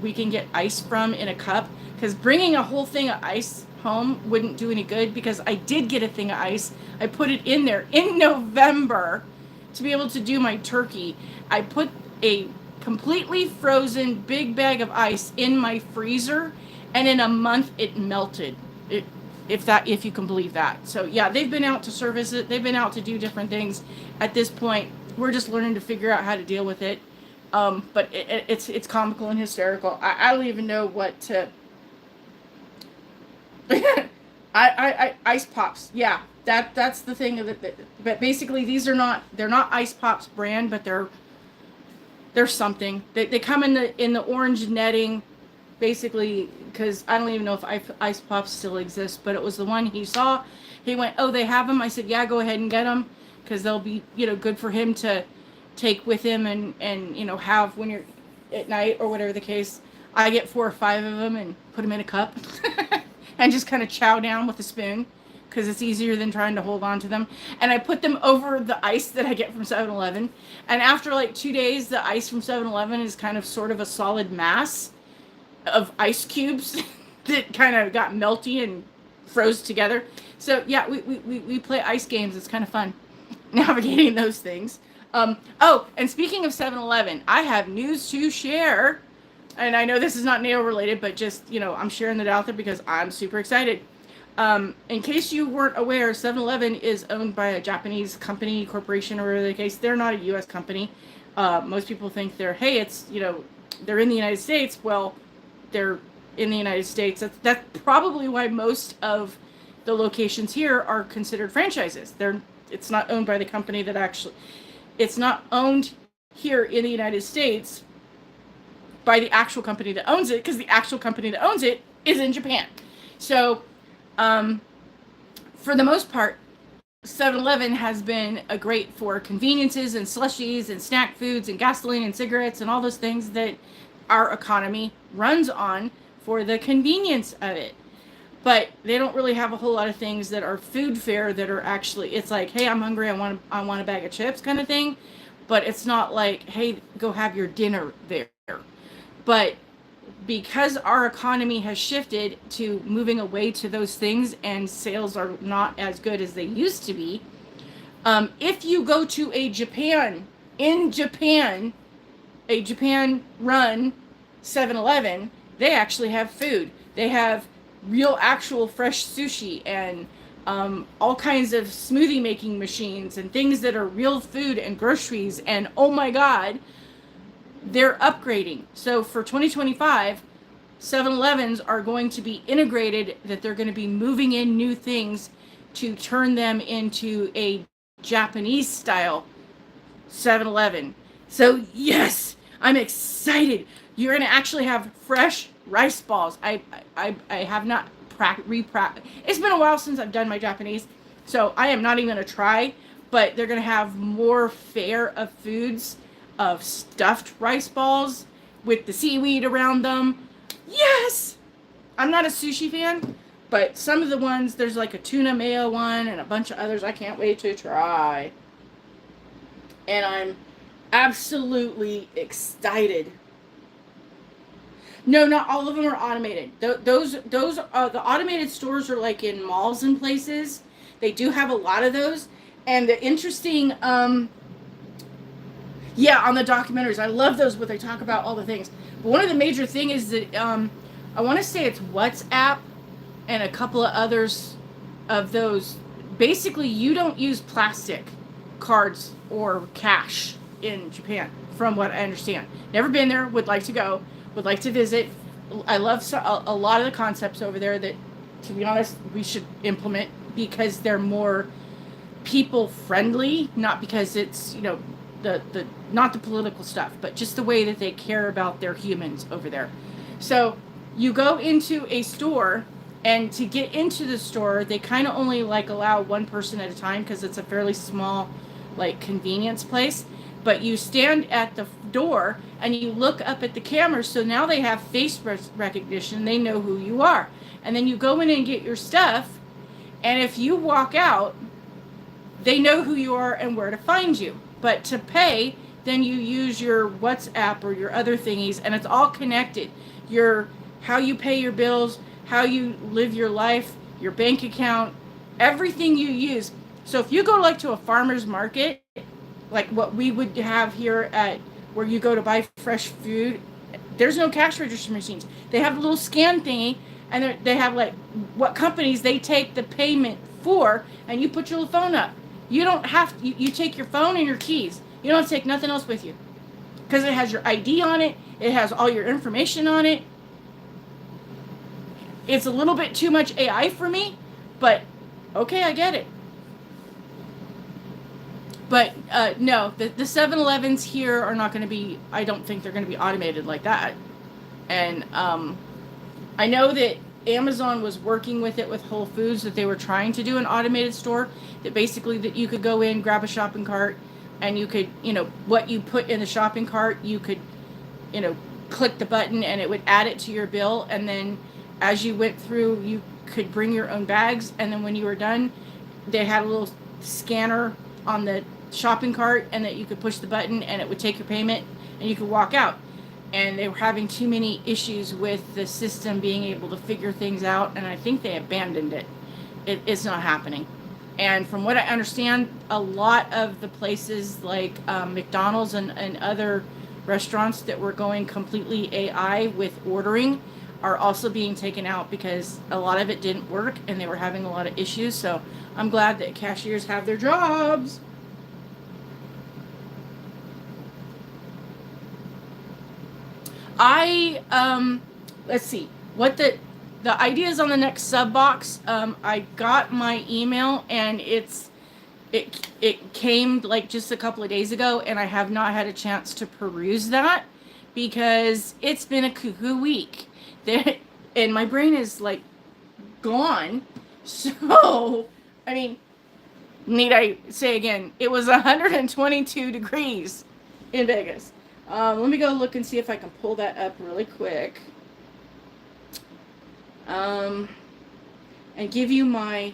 we can get ice from in a cup. Because bringing a whole thing of ice home wouldn't do any good, because I did get a thing of ice. I put it in there in November to be able to do my turkey. I put a completely frozen big bag of ice in my freezer, and in a month it melted. If you can believe that. So yeah, they've been out to service it. They've been out to do different things. At this point, we're just learning to figure out how to deal with it. But it's comical and hysterical. I don't even know what to. I ice pops. Yeah, that's the thing. But basically, they're not ice pops brand, but they're something. They come in the orange netting, basically, because I don't even know if ice pops still exist. But it was the one he saw. He went, oh, they have them. I said, yeah, go ahead and get them, because they'll be good for him to take with him and have when you're at night or whatever the case. I get 4 or 5 of them and put them in a cup. And just kind of chow down with a spoon, because it's easier than trying to hold on to them. And I put them over the ice that I get from 7-Eleven. And after like 2 days, the ice from 7-Eleven is kind of sort of a solid mass of ice cubes that kind of got melty and froze together. So yeah, we play ice games. It's kind of fun navigating those things. Oh, and speaking of 7-Eleven, I have news to share. And I know this is not nail related, but just, I'm sharing it out there because I'm super excited. In case you weren't aware, 7-Eleven is owned by a Japanese company, corporation, or whatever the case. They're not a U.S. company. Most people think they're in the United States. Well, they're in the United States. That's probably why most of the locations here are considered franchises. It's not owned by the company that actually, it's not owned here in the United States by the actual company that owns it, because the actual company that owns it is in Japan. So, for the most part, 7-Eleven has been a great for conveniences and slushies and snack foods and gasoline and cigarettes and all those things that our economy runs on for the convenience of it. But they don't really have a whole lot of things that are food fare that are actually, it's like, hey, I'm hungry, I want a bag of chips kind of thing. But it's not like, hey, go have your dinner there. But because our economy has shifted to moving away to those things and sales are not as good as they used to be, if you go to a Japan run 7-Eleven, they actually have food. They have real actual fresh sushi and all kinds of smoothie making machines and things that are real food and groceries, and oh my god, they're upgrading. So for 2025, 7-Elevens are going to be integrated, that they're going to be moving in new things to turn them into a Japanese style 7-Eleven. So yes, I'm excited. You're going to actually have fresh rice balls. I have not it's been a while since I've done my Japanese, so I am not even going to try, but they're going to have more fare of foods, of stuffed rice balls with the seaweed around them. Yes! I'm not a sushi fan, but some of the ones, there's like a tuna mayo one and a bunch of others I can't wait to try. And I'm absolutely excited. No, not all of them are automated. Those the automated stores are like in malls and places. They do have a lot of those. And the interesting, yeah, on the documentaries, I love those where they talk about all the things. But one of the major thing is that I want to say it's WhatsApp and a couple of others of those. Basically, you don't use plastic cards or cash in Japan, from what I understand. Never been there, would like to go, would like to visit. I love a lot of the concepts over there that, to be honest, we should implement, because they're more people friendly, not because it's, the not the political stuff, but just the way that they care about their humans over there. So you go into a store, and to get into the store, they kind of only allow one person at a time, because it's a fairly small convenience place. But you stand at the door and you look up at the camera, so now they have face recognition. They know who you are. And then you go in and get your stuff, and if you walk out, they know who you are and where to find you. But to pay, then you use your WhatsApp or your other thingies, and it's all connected. How you pay your bills, how you live your life, your bank account, everything you use. So if you go to a farmer's market, like what we would have here at where you go to buy fresh food, there's no cash register machines. They have a little scan thingy, and they have what companies they take the payment for, and you put your little phone up. You don't have to, you take your phone and your keys. You don't have to take nothing else with you, because it has your ID on it. It has all your information on it. It's a little bit too much AI for me, but okay, I get it. But no, the 7-Elevens here are not going to be, I don't think they're going to be automated like that. And I know that Amazon was working with it with Whole Foods, that they were trying to do an automated store, that basically that you could go in, grab a shopping cart, and you could, what you put in the shopping cart, you could, click the button and it would add it to your bill. And then as you went through, you could bring your own bags. And then when you were done, they had a little scanner on the shopping cart, and that you could push the button and it would take your payment and you could walk out. And they were having too many issues with the system being able to figure things out, and I think they abandoned it. It's not happening. And from what I understand, a lot of the places like McDonald's and other restaurants that were going completely AI with ordering, are also being taken out because a lot of it didn't work and they were having a lot of issues. So I'm glad that cashiers have their jobs. Let's see what the ideas on the next sub box. I got my email and it came like just a couple of days ago, and I have not had a chance to peruse that because it's been a cuckoo week. And my brain is like gone. So, I mean, need I say again, it was 122 degrees in Vegas. Let me go look and see if I can pull that up really quick. And give you my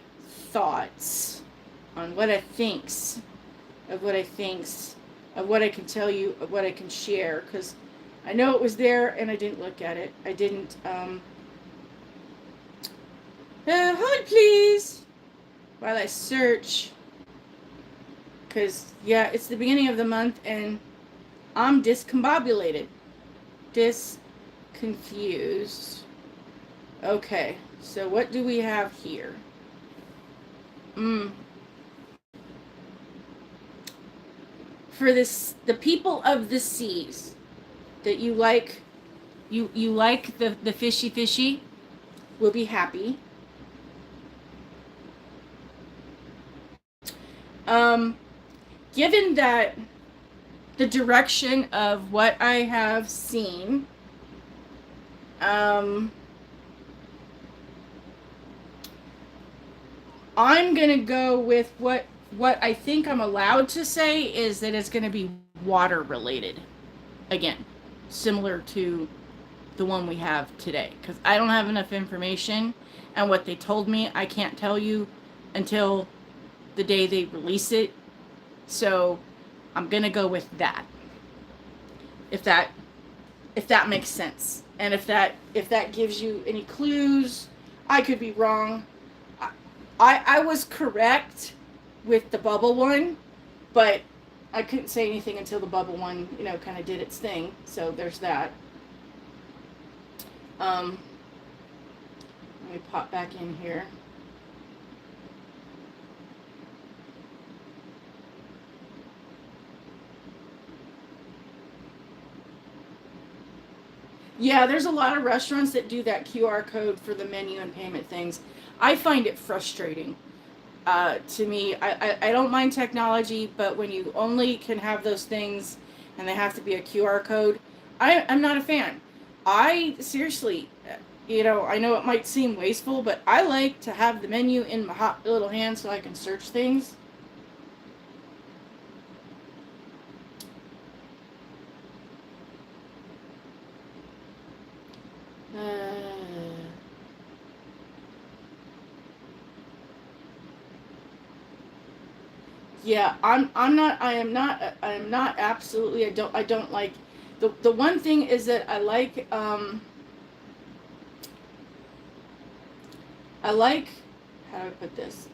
thoughts on what I thinks of what I thinks of what I can tell you of what I can share, because I know it was there and I didn't look at it. I didn't hold please while I search, because yeah, it's the beginning of the month and I'm discombobulated, confused. Okay, so what do we have here? For this, the people of the seas that you like, you like the fishy will be happy. Given that the direction of what I have seen, I'm gonna go with what I think I'm allowed to say is that it's gonna be water related. Again, similar to the one we have today, because I don't have enough information, and what they told me I can't tell you until the day they release it. So I'm gonna go with that. If that makes sense, and if that gives you any clues. I could be wrong. I was correct with the bubble one, but I couldn't say anything until the bubble one, kind of did its thing. So there's that. Let me pop back in here. Yeah, there's a lot of restaurants that do that QR code for the menu and payment things. I find it frustrating. To me, I don't mind technology, but when you only can have those things and they have to be a QR code, I'm not a fan. I seriously, I know it might seem wasteful, but I like to have the menu in my hot little hand so I can search things. Yeah, I am not absolutely, I don't like, the one thing is that I like, how do I put this?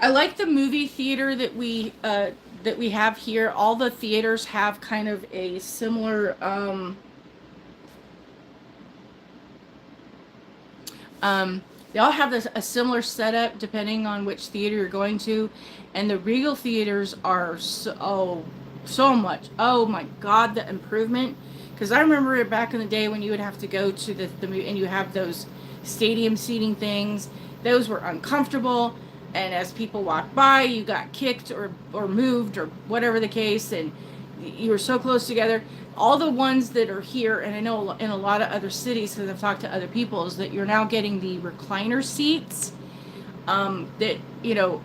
I like the movie theater that we have here. All the theaters have kind of a similar, they all have a similar setup depending on which theater you're going to, and the Regal theaters are so much. Oh my God, the improvement! Because I remember it back in the day when you would have to go to the and you have those stadium seating things. Those were uncomfortable, and as people walked by, you got kicked or moved or whatever the case, and you were so close together. All the ones that are here, and I know in a lot of other cities, because I've talked to other people, is that you're now getting the recliner seats that,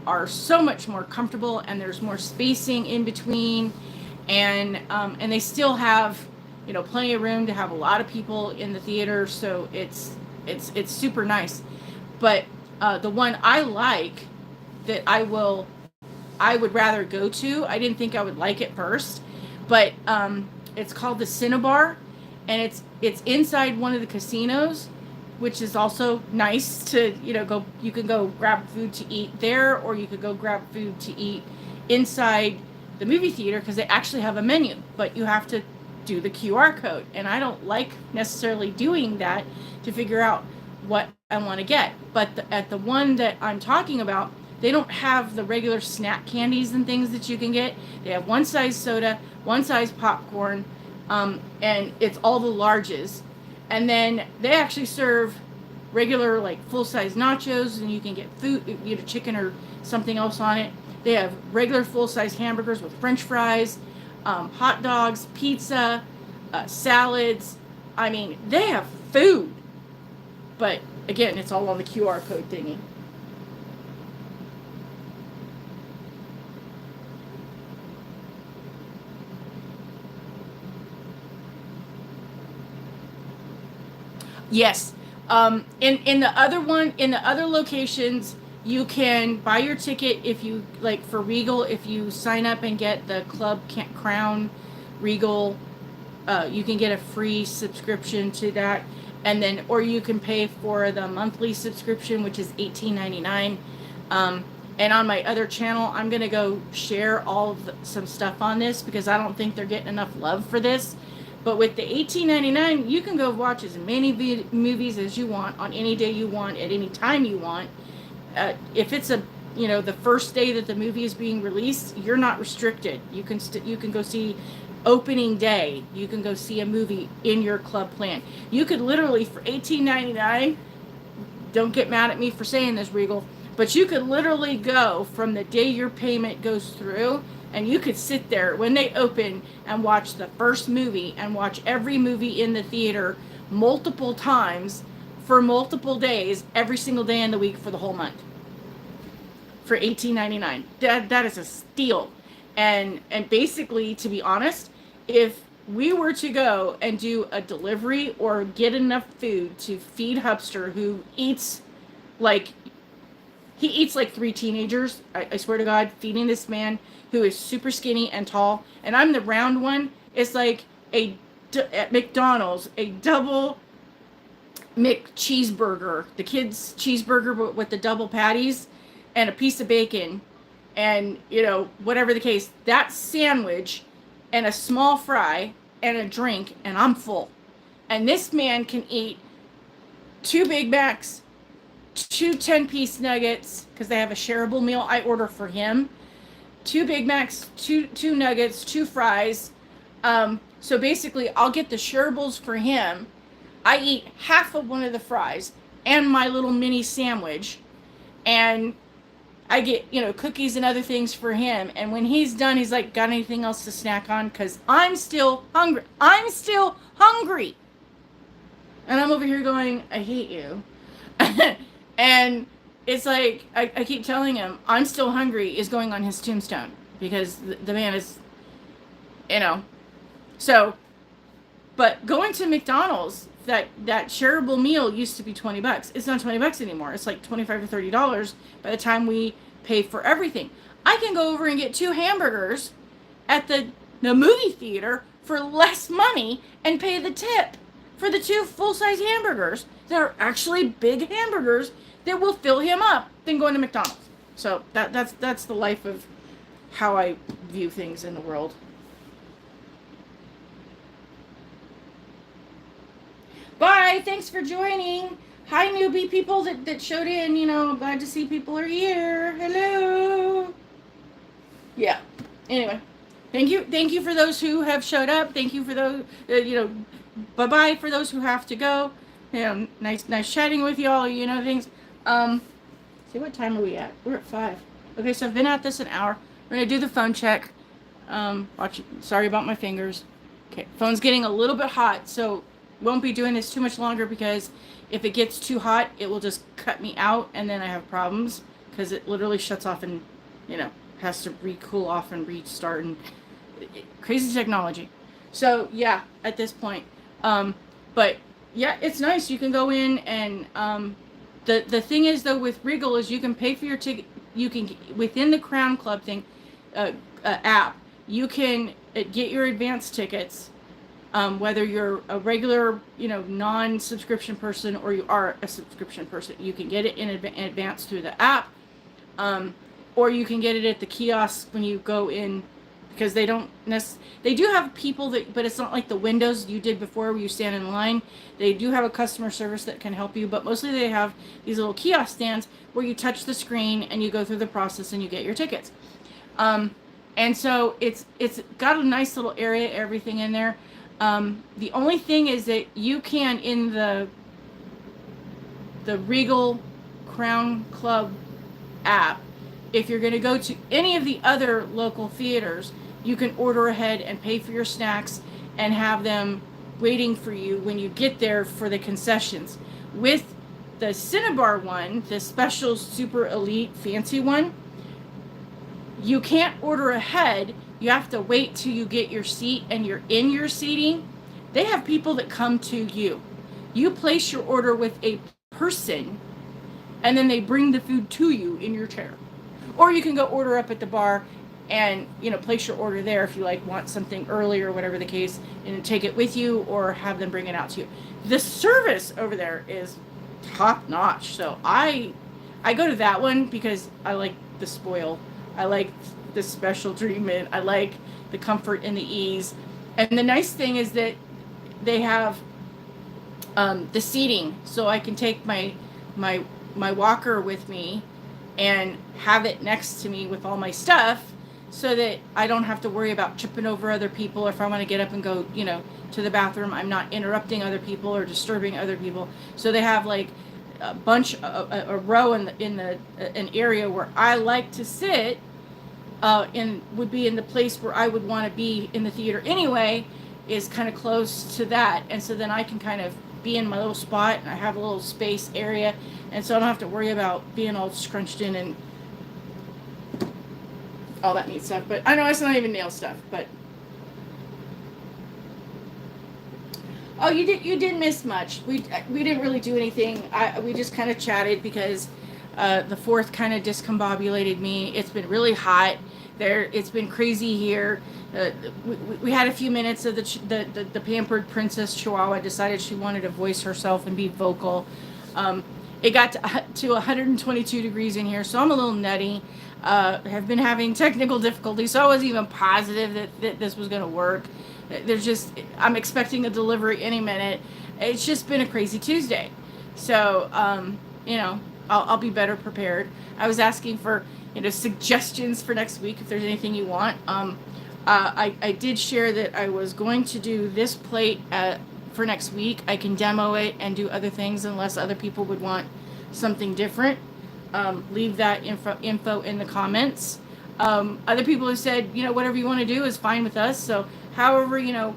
are so much more comfortable, and there's more spacing in between, and they still have, plenty of room to have a lot of people in the theater, so it's super nice. But the one I like that I would rather go to, I didn't think I would like it first, but it's called the Cinnabar, and it's inside one of the casinos, which is also nice to, go. You can go grab food to eat there, or you could go grab food to eat inside the movie theater, because they actually have a menu, but you have to do the QR code. And I don't like necessarily doing that to figure out what I want to get. But at the one that I'm talking about, they don't have the regular snack candies and things that you can get. They have one size soda, one size popcorn, and it's all the larges. And then they actually serve regular, like, full-size nachos, and you can get food, you know, chicken or something else on it. They have regular full-size hamburgers with French fries, hot dogs, pizza, salads. I mean, they have food. But again, it's all on the QR code thingy. Yes. In the other one, in the other locations, you can buy your ticket if you, like, for Regal, if you sign up and get the Club Crown Regal, you can get a free subscription to that. And then, or you can pay for the monthly subscription, which is $18.99. And on my other channel, I'm going to go share some stuff on this, because I don't think they're getting enough love for this. But with the $18.99, you can go watch as many movies as you want on any day you want, at any time you want. If it's the first day that the movie is being released, you're not restricted. You can go see opening day. You can go see a movie in your club plan. You could literally, for $18.99, don't get mad at me for saying this, Regal, but you could literally go from the day your payment goes through, and you could sit there when they open and watch the first movie and watch every movie in the theater multiple times for multiple days, every single day in the week for the whole month, for $18.99. That is a steal. And basically, to be honest, if we were to go and do a delivery or get enough food to feed Hubster, who eats like 3 teenagers, I swear to God, feeding this man who is super skinny and tall, and I'm the round one. It's like at McDonald's, a double McCheeseburger, the kids' cheeseburger, but with the double patties and a piece of bacon, and whatever the case, that sandwich and a small fry and a drink, and I'm full. And this man can eat 2 Big Macs, 2 10-piece nuggets, because they have a shareable meal I order for him, 2 Big Macs, 2 nuggets, 2 fries. So basically, I'll get the shareables for him. I eat half of one of the fries and my little mini sandwich, and I get, cookies and other things for him. And when he's done, he's like, got anything else to snack on? Because I'm still hungry. And I'm over here going, I hate you. And it's like, I keep telling him, I'm still hungry is going on his tombstone, because the man is, So, but going to McDonald's, that shareable meal used to be $20. It's not $20 anymore. It's like $25 or $30 by the time we pay for everything. I can go over and get 2 hamburgers at the movie theater for less money and pay the tip for the 2 full-size hamburgers that are actually big hamburgers that will fill him up than going to McDonald's. So that's the life of how I view things in the world. Bye. Thanks for joining. Hi, newbie people that showed in. Glad to see people are here. Hello. Yeah. Anyway, thank you for those who have showed up. Thank you for those. Bye-bye for those who have to go. Nice chatting with y'all. Things. See, what time are we at? We're at 5. Okay, so I've been at this an hour. We're gonna do the phone check. Sorry about my fingers. Okay, phone's getting a little bit hot, so won't be doing this too much longer, because if it gets too hot, it will just cut me out, and then I have problems, because it literally shuts off and has to cool off and restart, and crazy technology. So yeah, at this point, but yeah, it's nice. You can go in and the thing is, though, with Regal, is you can pay for your ticket. You can, within the Crown Club thing app, you can get your advance tickets. Whether you're a regular, non-subscription person, or you are a subscription person, you can get it in advance through the app, or you can get it at the kiosk when you go in because they don't they do have people that, but it's not like the windows you did before where you stand in line. They do have a customer service that can help you, but mostly they have these little kiosk stands where you touch the screen and you go through the process and you get your tickets. And so it's got a nice little area, everything in there. The only thing is that you can, in the Regal Crown Club app, if you're going to go to any of the other local theaters, you can order ahead and pay for your snacks and have them waiting for you when you get there for the concessions. With the Cinnabar one, the special super elite fancy one, you can't order ahead. You have to wait till you get your seat and you're in your seating. They have people that come to you. You place your order with a person and then they bring the food to you in your chair. Or you can go order up at the bar and, you know, place your order there if you like want something early or whatever the case, and take it with you or have them bring it out to you. The service over there is top notch. So I go to that one because I like the spoil. I like the special treatment. I like the comfort and the ease. And the nice thing is that they have the seating, so I can take my walker with me and have it next to me with all my stuff, so that I don't have to worry about tripping over other people. Or if I want to get up and go, you know, to the bathroom, I'm not interrupting other people or disturbing other people. So they have like a bunch, a row in an area where I like to sit, and would be in the place where I would want to be in the theater anyway, is kind of close to that. And so then I can kind of be in my little spot, and I have a little space area, and so I don't have to worry about being all scrunched in and all that neat stuff. But I know it's not even nail stuff, but oh, you didn't miss much. We didn't really do anything. We just kind of chatted because the 4th kind of discombobulated me. It's been really hot there. It's been crazy here. We had a few minutes of the pampered princess Chihuahua decided she wanted to voice herself and be vocal. It got to 122 degrees in here, so I'm a little nutty. Have been having technical difficulties, so I wasn't even positive that this was going to work. I'm expecting a delivery any minute. It's just been a crazy Tuesday. So, you know, I'll be better prepared. I was asking for, you know, suggestions for next week if there's anything you want. I did share that I was going to do this plate for next week. I can demo it and do other things unless other people would want something different. Leave that info in the comments. Other people have said, you know, whatever you want to do is fine with us. So however, you know,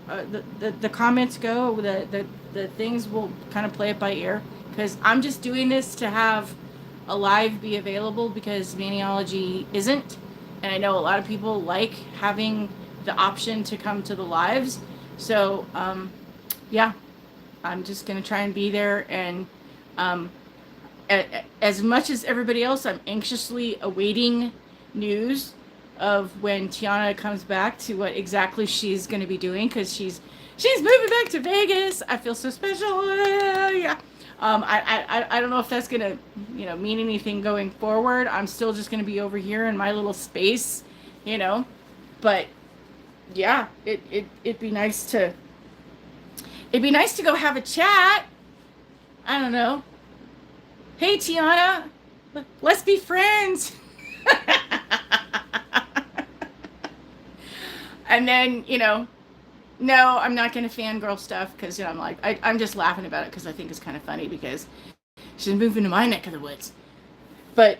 the comments go, the things will kind of play it by ear, because I'm just doing this to have a live be available, because Maniology isn't. And I know a lot of people like having the option to come to the lives. So, yeah, I'm just going to try and be there. And as much as everybody else, I'm anxiously awaiting news of when Tiana comes back to what exactly she's going to be doing, because she's moving back to Vegas. I feel so special. Yeah. I don't know if that's going to, you know, mean anything going forward. I'm still just going to be over here in my little space, you know, but yeah, it'd be nice to go have a chat. I don't know. Hey, Tiana, let's be friends. And then, you know, no, I'm not going to fangirl stuff, because, you know, I'm just laughing about it because I think it's kind of funny, because she's moving to my neck of the woods. But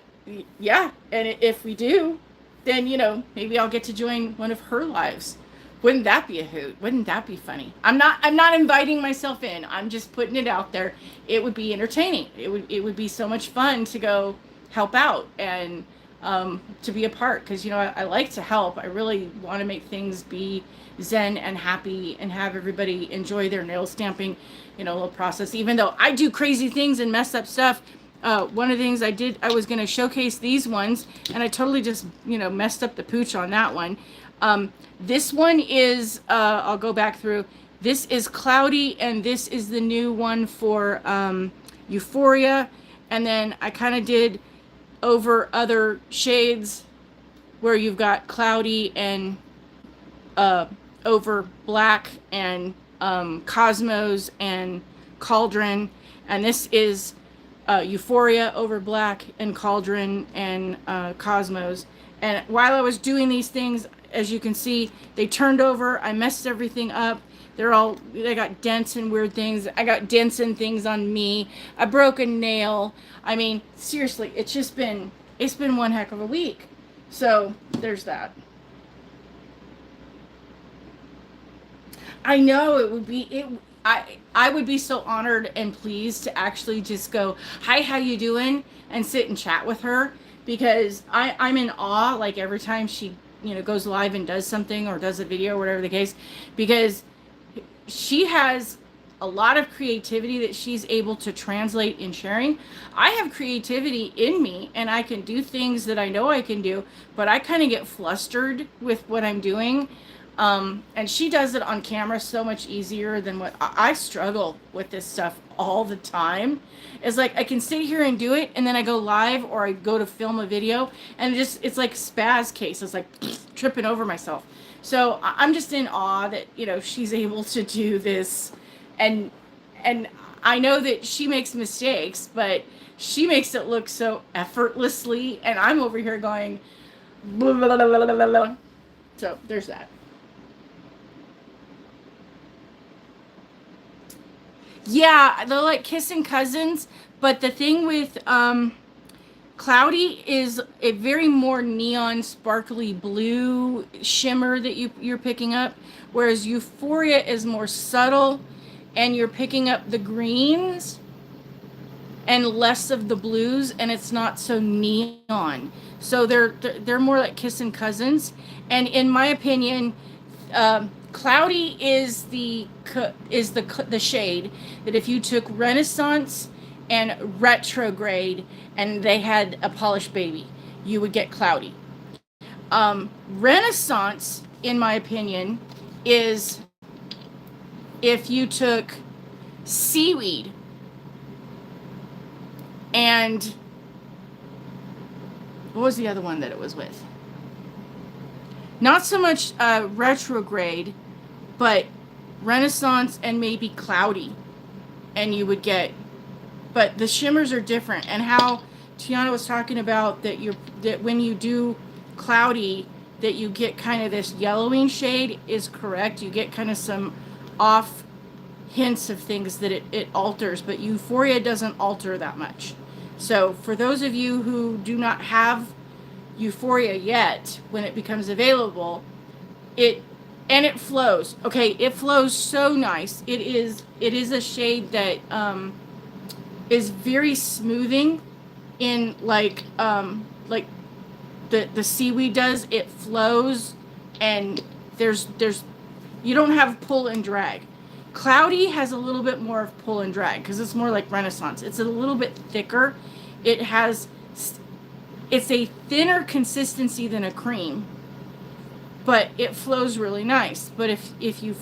yeah, and if we do, then, you know, maybe I'll get to join one of her lives. Wouldn't that be a hoot? Wouldn't that be funny? I'm not inviting myself in. I'm just putting it out there. It would be entertaining. It would be so much fun to go help out and to be a part, because, you know, I like to help. I really want to make things be zen and happy and have everybody enjoy their nail stamping, you know, little process. Even though I do crazy things and mess up stuff, one of the things I did, I was going to showcase these ones, and I totally just, you know, messed up the pooch on that one. This one is, I'll go back through. This is Cloudy, and this is the new one for Euphoria. And then I kind of did over other shades where you've got Cloudy and over black and Cosmos and Cauldron, and this is Euphoria over black and Cauldron and Cosmos. And while I was doing these things, as you can see, they turned over. I messed everything up. They got dents and weird things. I got dents and things on me. I broke a nail. I mean, seriously, it's been one heck of a week. So there's that. I know it would be it. I would be so honored and pleased to actually just go, hi, how you doing, and sit and chat with her, because I'm in awe, like every time she goes live and does something or does a video or whatever the case, because she has a lot of creativity that she's able to translate in sharing. I have creativity in me and I can do things that I know I can do, but I kind of get flustered with what I'm doing. And she does it on camera so much easier than what I struggle with this stuff all the time. It's like I can sit here and do it, and then I go live or I go to film a video, and it's like spaz case. It's like tripping over myself. So I'm just in awe that she's able to do this, and I know that she makes mistakes, but she makes it look so effortlessly, and I'm over here going blah, blah, blah, blah, blah, blah. So there's that. Yeah, they're like kissing cousins, but the thing with Cloudy is a very more neon sparkly blue shimmer that you're picking up, whereas Euphoria is more subtle and you're picking up the greens and less of the blues, and it's not so neon. So they're more like kissing cousins, and in my opinion, Cloudy is the shade that if you took Renaissance and Retrograde and they had a polished baby, you would get Cloudy. Renaissance, in my opinion, is if you took Seaweed and what was the other one that it was with? Not so much Retrograde, but Renaissance and maybe Cloudy, and you would get, but the shimmers are different. And how Tiana was talking about that when you do Cloudy, that you get kind of this yellowing shade is correct. You get kind of some off hints of things that it alters, but Euphoria doesn't alter that much. So for those of you who do not have Euphoria yet, when it becomes available, it flows. Okay, it flows so nice. It is a shade that is very smoothing in like the seaweed does. It flows, and there's you don't have pull and drag. Cloudy has a little bit more of pull and drag because it's more like Renaissance. It's a little bit thicker. It's a thinner consistency than a cream, but it flows really nice. But if you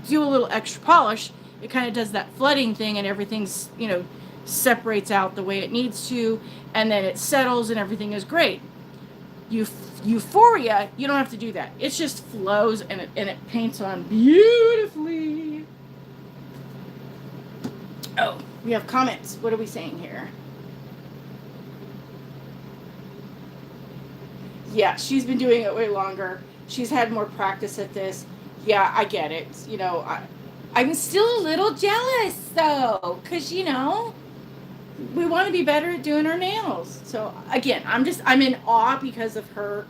do a little extra polish, it kind of does that flooding thing, and everything's separates out the way it needs to, and then it settles and everything is great. Euphoria, you don't have to do that. It just flows and it paints on beautifully. Oh, we have comments. What are we saying here? Yeah, she's been doing it way longer. She's had more practice at this. Yeah, I get it. I'm still a little jealous though, because we want to be better at doing our nails. So again, I'm in awe because of her,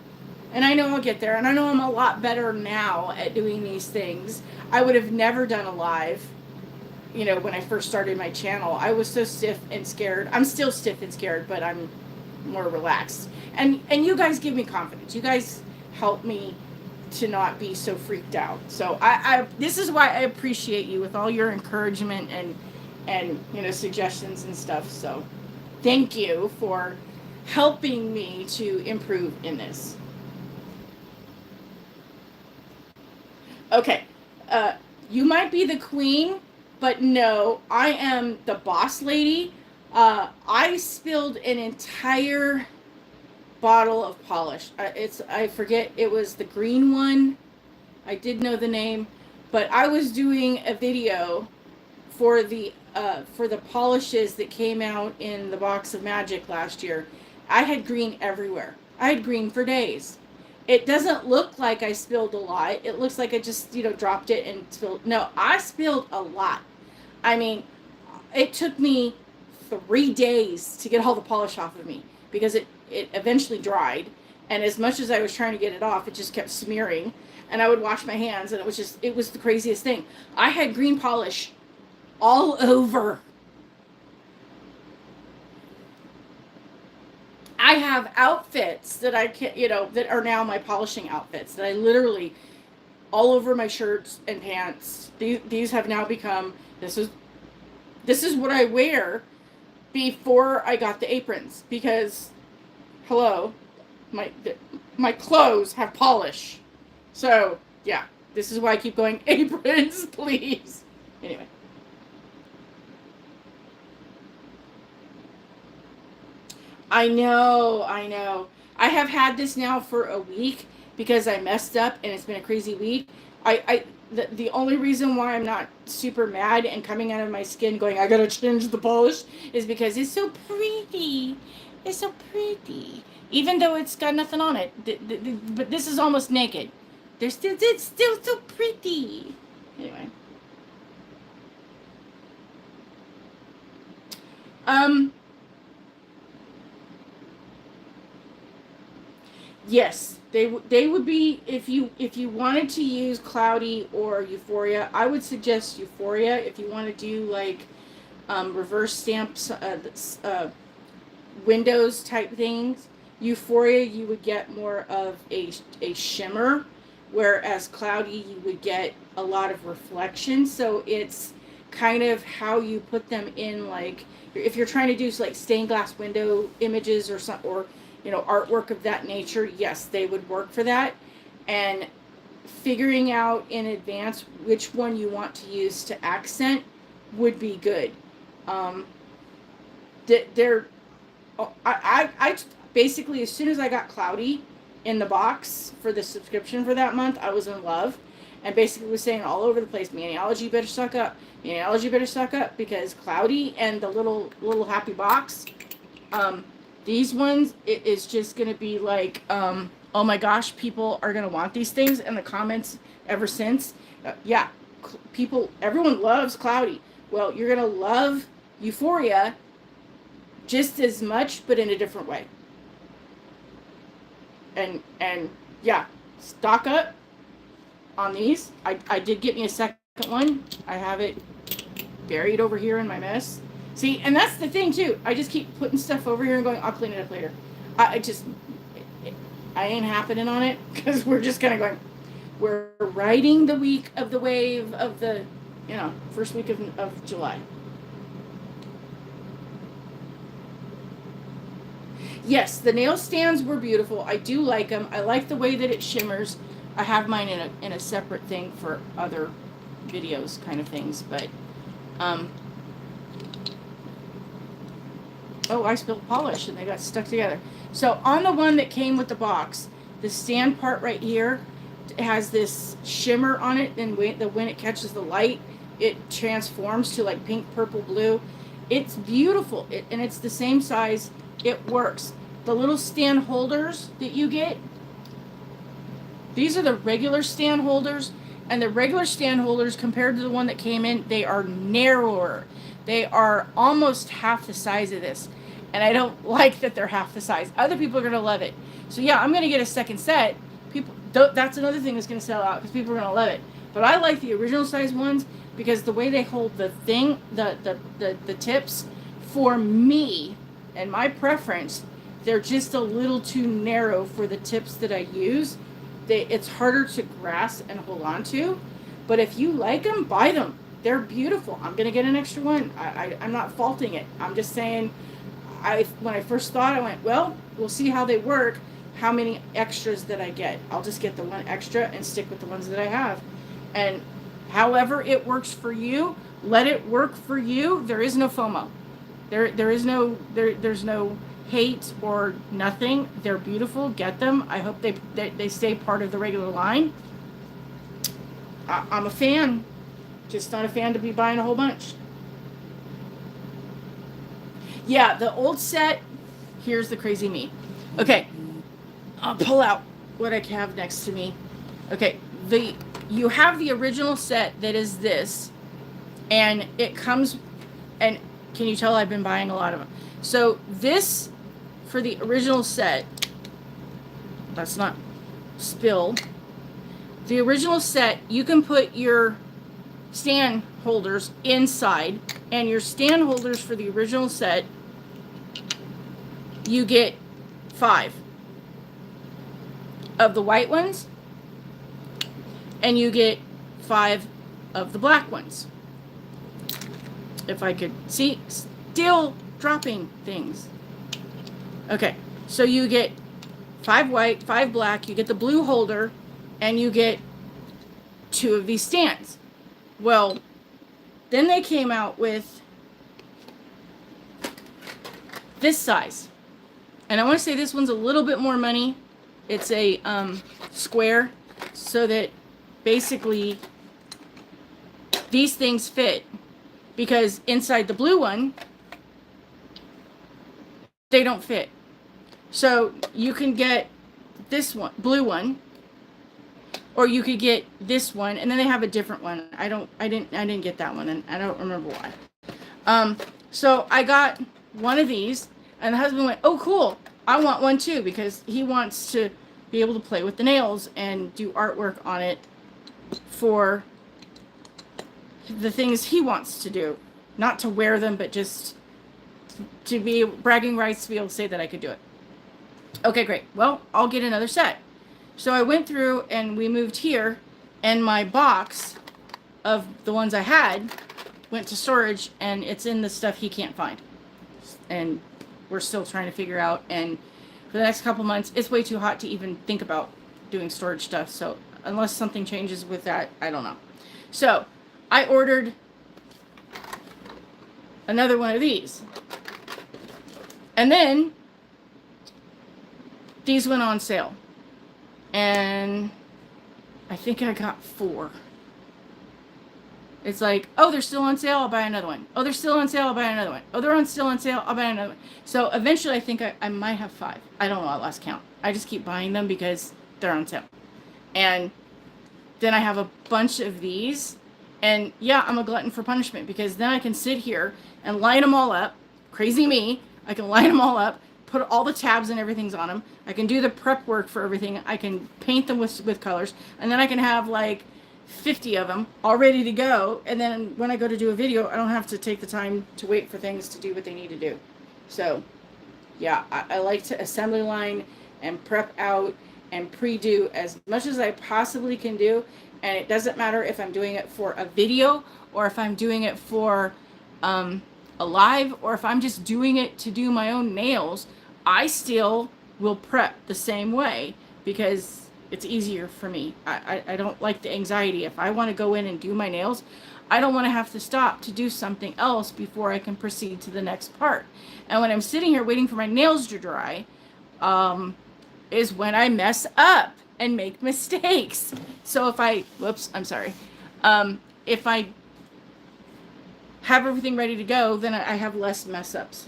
and I know I'll get there, and I know I'm a lot better now at doing these things. I would have never done a live, when I first started my channel. I was so stiff and scared. I'm still stiff and scared, but I'm more relaxed. And you guys give me confidence. You guys help me to not be so freaked out. So I this is why I appreciate you with all your encouragement and suggestions and stuff. So thank you for helping me to improve in this. Okay, you might be the queen, but no, I am the boss lady. I spilled an entire bottle of polish. I forget, it was the green one. I did know the name, but I was doing a video for the polishes that came out in the box of magic last year. I had green everywhere. I had green for days. It doesn't look like I spilled a lot. It looks like I just, dropped it and spilled. No, I spilled a lot. I mean, it took me 3 days to get all the polish off of me because it eventually dried. And as much as I was trying to get it off, it just kept smearing. And I would wash my hands, and it was the craziest thing. I had green polish all over. I have outfits that I can, that are now my polishing outfits that I literally all over my shirts and pants. These have now become, this is what I wear before I got the aprons, because hello, my clothes have polish. So, yeah, this is why I keep going, aprons, please. Anyway. I know. I have had this now for a week because I messed up and it's been a crazy week. The only reason why I'm not super mad and coming out of my skin going, I gotta change the polish, is because it's so pretty. It's so pretty. Even though it's got nothing on it. But this is almost naked. It's still so pretty. Anyway. Yes, they would be, if you wanted to use Cloudy or Euphoria. I would suggest Euphoria if you want to do like reverse stamps, windows type things. Euphoria, you would get more of a shimmer, whereas Cloudy you would get a lot of reflection. So it's kind of how you put them in, like if you're trying to do like stained glass window images or some, or artwork of that nature, yes, they would work for that. And figuring out in advance which one you want to use to accent would be good. They're, I basically, as soon as I got Cloudy in the box for the subscription for that month, I was in love, and basically was saying all over the place, Maniology better suck up, Maniology better suck up, because Cloudy and the little happy box, these ones, it is just going to be like, oh my gosh, people are going to want these things. And the comments ever since, yeah, everyone loves Cloudy. Well, you're going to love Euphoria just as much, but in a different way. And yeah, stock up on these. I did get me a second one. I have it buried over here in my mess. See, and that's the thing too. I just keep putting stuff over here and going, I'll clean it up later. I ain't happening on it, because we're just kind of going, we're riding the week of the wave of the, first week of July. Yes, the nail stands were beautiful. I do like them. I like the way that it shimmers. I have mine in a separate thing for other videos kind of things, but oh, I spilled polish and they got stuck together. So on the one that came with the box, the stand part right here has this shimmer on it, and when it catches the light, it transforms to like pink, purple, blue. It's beautiful, and it's the same size. It works. The little stand holders that you get, these are the regular stand holders, and the regular stand holders compared to the one that came in, they are narrower. They are almost half the size of this. And I don't like that they're half the size. Other people are going to love it. So yeah, I'm going to get a second set. That's another thing that's going to sell out, because people are going to love it. But I like the original size ones, because the way they hold the thing, the tips, for me and my preference, they're just a little too narrow for the tips that I use. It's harder to grasp and hold on to. But if you like them, buy them. They're beautiful. I'm going to get an extra one. I'm not faulting it. I'm just saying, when I first thought, I went, well, we'll see how they work, how many extras that I get. I'll just get the one extra and stick with the ones that I have. And however it works for you, let it work for you. There is no FOMO. There's no hate or nothing. They're beautiful. Get them. I hope they stay part of the regular line. I'm a fan, just not a fan to be buying a whole bunch. Yeah, the old set, here's the crazy me. Okay, I'll pull out what I have next to me. Okay, you have the original set that is this, and it comes, and can you tell I've been buying a lot of them? So this, for the original set, let's not spill. The original set, you can put your stand holders inside, and your stand holders for the original set, you get 5 of the white ones, and you get 5 of the black ones. If I could see, still dropping things. Okay, so you get 5 white, 5 black, you get the blue holder, and you get 2 of these stands. Well, then they came out with this size. And I want to say this one's a little bit more money. It's a square, so that basically these things fit. Because inside the blue one, they don't fit. So you can get this one, blue one, or you could get this one, and then they have a different one. I didn't get that one, and I don't remember why. So I got one of these, and the husband went, "Oh, cool! I want one too," because he wants to be able to play with the nails and do artwork on it for the things he wants to do, not to wear them, but just to be bragging rights to be able to say that I could do it. Okay, great. Well, I'll get another set. So I went through and we moved here, and my box of the ones I had went to storage, and it's in the stuff he can't find. And we're still trying to figure out, and for the next couple months, it's way too hot to even think about doing storage stuff. So unless something changes with that, I don't know. So I ordered another one of these. And then these went on sale. And I think I got 4. It's like, oh, they're still on sale, I'll buy another one. Oh, they're still on sale, I'll buy another one. Oh, they're still on sale, I'll buy another one. So eventually I think I might have 5. I don't know, I lost count. I just keep buying them because they're on sale. And then I have a bunch of these. And yeah, I'm a glutton for punishment, because then I can sit here and line them all up. Crazy me. I can line them all up, put all the tabs and everything's on them. I can do the prep work for everything. I can paint them with colors. And then I can have like 50 of them all ready to go. And then when I go to do a video, I don't have to take the time to wait for things to do what they need to do. So yeah, I like to assembly line and prep out and pre-do as much as I possibly can do. And it doesn't matter if I'm doing it for a video, or if I'm doing it for a live, or if I'm just doing it to do my own nails. I still will prep the same way, because it's easier for me. I don't like the anxiety. If I want to go in and do my nails, I don't want to have to stop to do something else before I can proceed to the next part. And when I'm sitting here waiting for my nails to dry, is when I mess up and make mistakes. So if I, if I have everything ready to go, then I have less mess ups.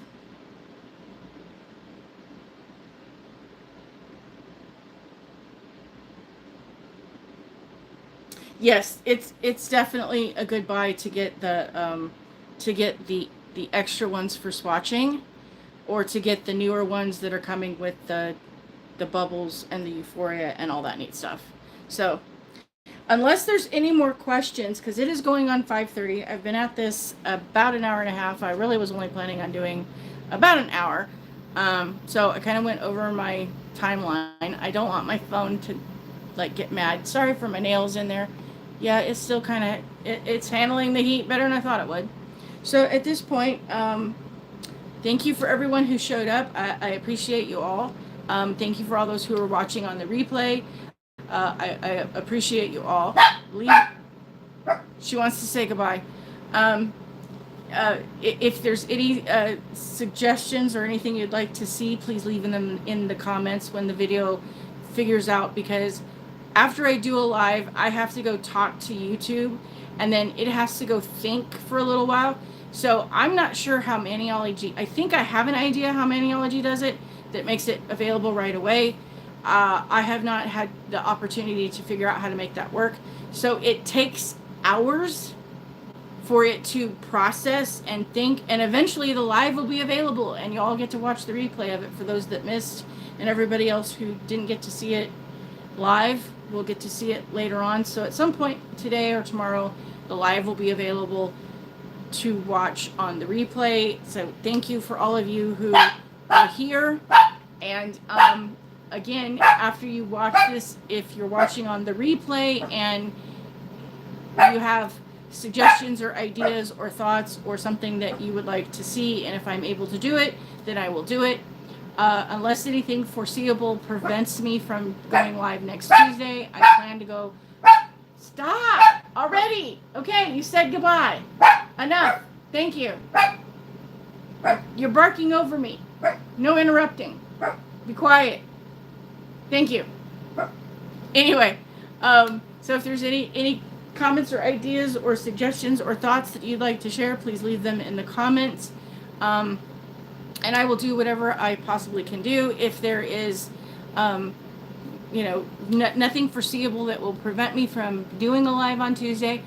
Yes, it's definitely a good buy to get the extra ones for swatching, or to get the newer ones that are coming with the bubbles and the euphoria and all that neat stuff. So unless there's any more questions, because it is going on 5:30. I've been at this about an hour and a half. I really was only planning on doing about an hour. So I kind of went over my timeline. I don't want my phone to like get mad. Sorry for my nails in there. Yeah, it's still kind of, it's handling the heat better than I thought it would. So at this point, thank you for everyone who showed up. I appreciate you all. Thank you for all those who are watching on the replay. I appreciate you all. She wants to say goodbye. If there's any suggestions or anything you'd like to see, please leave them in the comments when the video figures out, because after I do a live, I have to go talk to YouTube, and then it has to go think for a little while. So I'm not sure how Maniology, I think I have an idea how Maniology does it, that makes it available right away. I have not had the opportunity to figure out how to make that work. So it takes hours for it to process and think, and eventually the live will be available and you all get to watch the replay of it for those that missed, and everybody else who didn't get to see it live will get to see it later on. So at some point today or tomorrow, the live will be available to watch on the replay. So thank you for all of you who are here. And again, after you watch this, if you're watching on the replay and you have suggestions or ideas or thoughts or something that you would like to see, and if I'm able to do it, then I will do it. Unless anything foreseeable prevents me from going live next Tuesday, I plan to go. Stop already. Okay, you said goodbye. Enough. Thank you. You're barking over me. No interrupting. Be quiet. Thank you. Anyway, so if there's any comments or ideas or suggestions or thoughts that you'd like to share, please leave them in the comments. And I will do whatever I possibly can do. If there is, nothing foreseeable that will prevent me from doing a live on Tuesday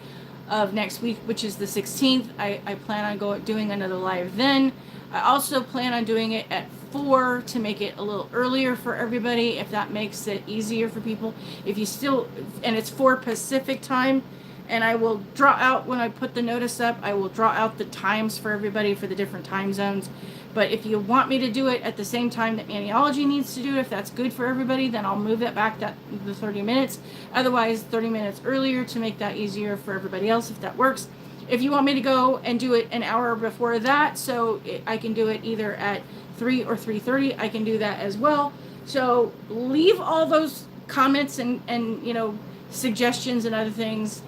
of next week, which is the 16th, I plan on doing another live then. I also plan on doing it at 4 to make it a little earlier for everybody, if that makes it easier for people. If you still, and it's 4 Pacific time, and I will draw out, when I put the notice up, I will draw out the times for everybody for the different time zones. But if you want me to do it at the same time that Maniology needs to do it, if that's good for everybody, then I'll move it back the 30 minutes. Otherwise, 30 minutes earlier to make that easier for everybody else, if that works. If you want me to go and do it an hour before that, so I can do it either at 3 or 3:30, I can do that as well. So leave all those comments and suggestions and other things,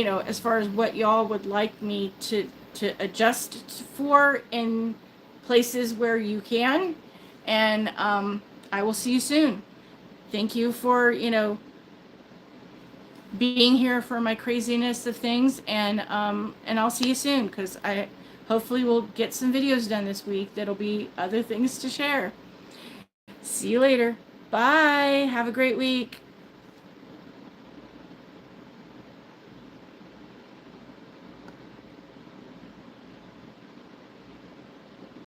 as far as what y'all would like me to adjust for in places where you can, and I will see you soon. Thank you for being here for my craziness of things, and I'll see you soon, because I hopefully will get some videos done this week that'll be other things to share. See you later. Bye. Have a great week.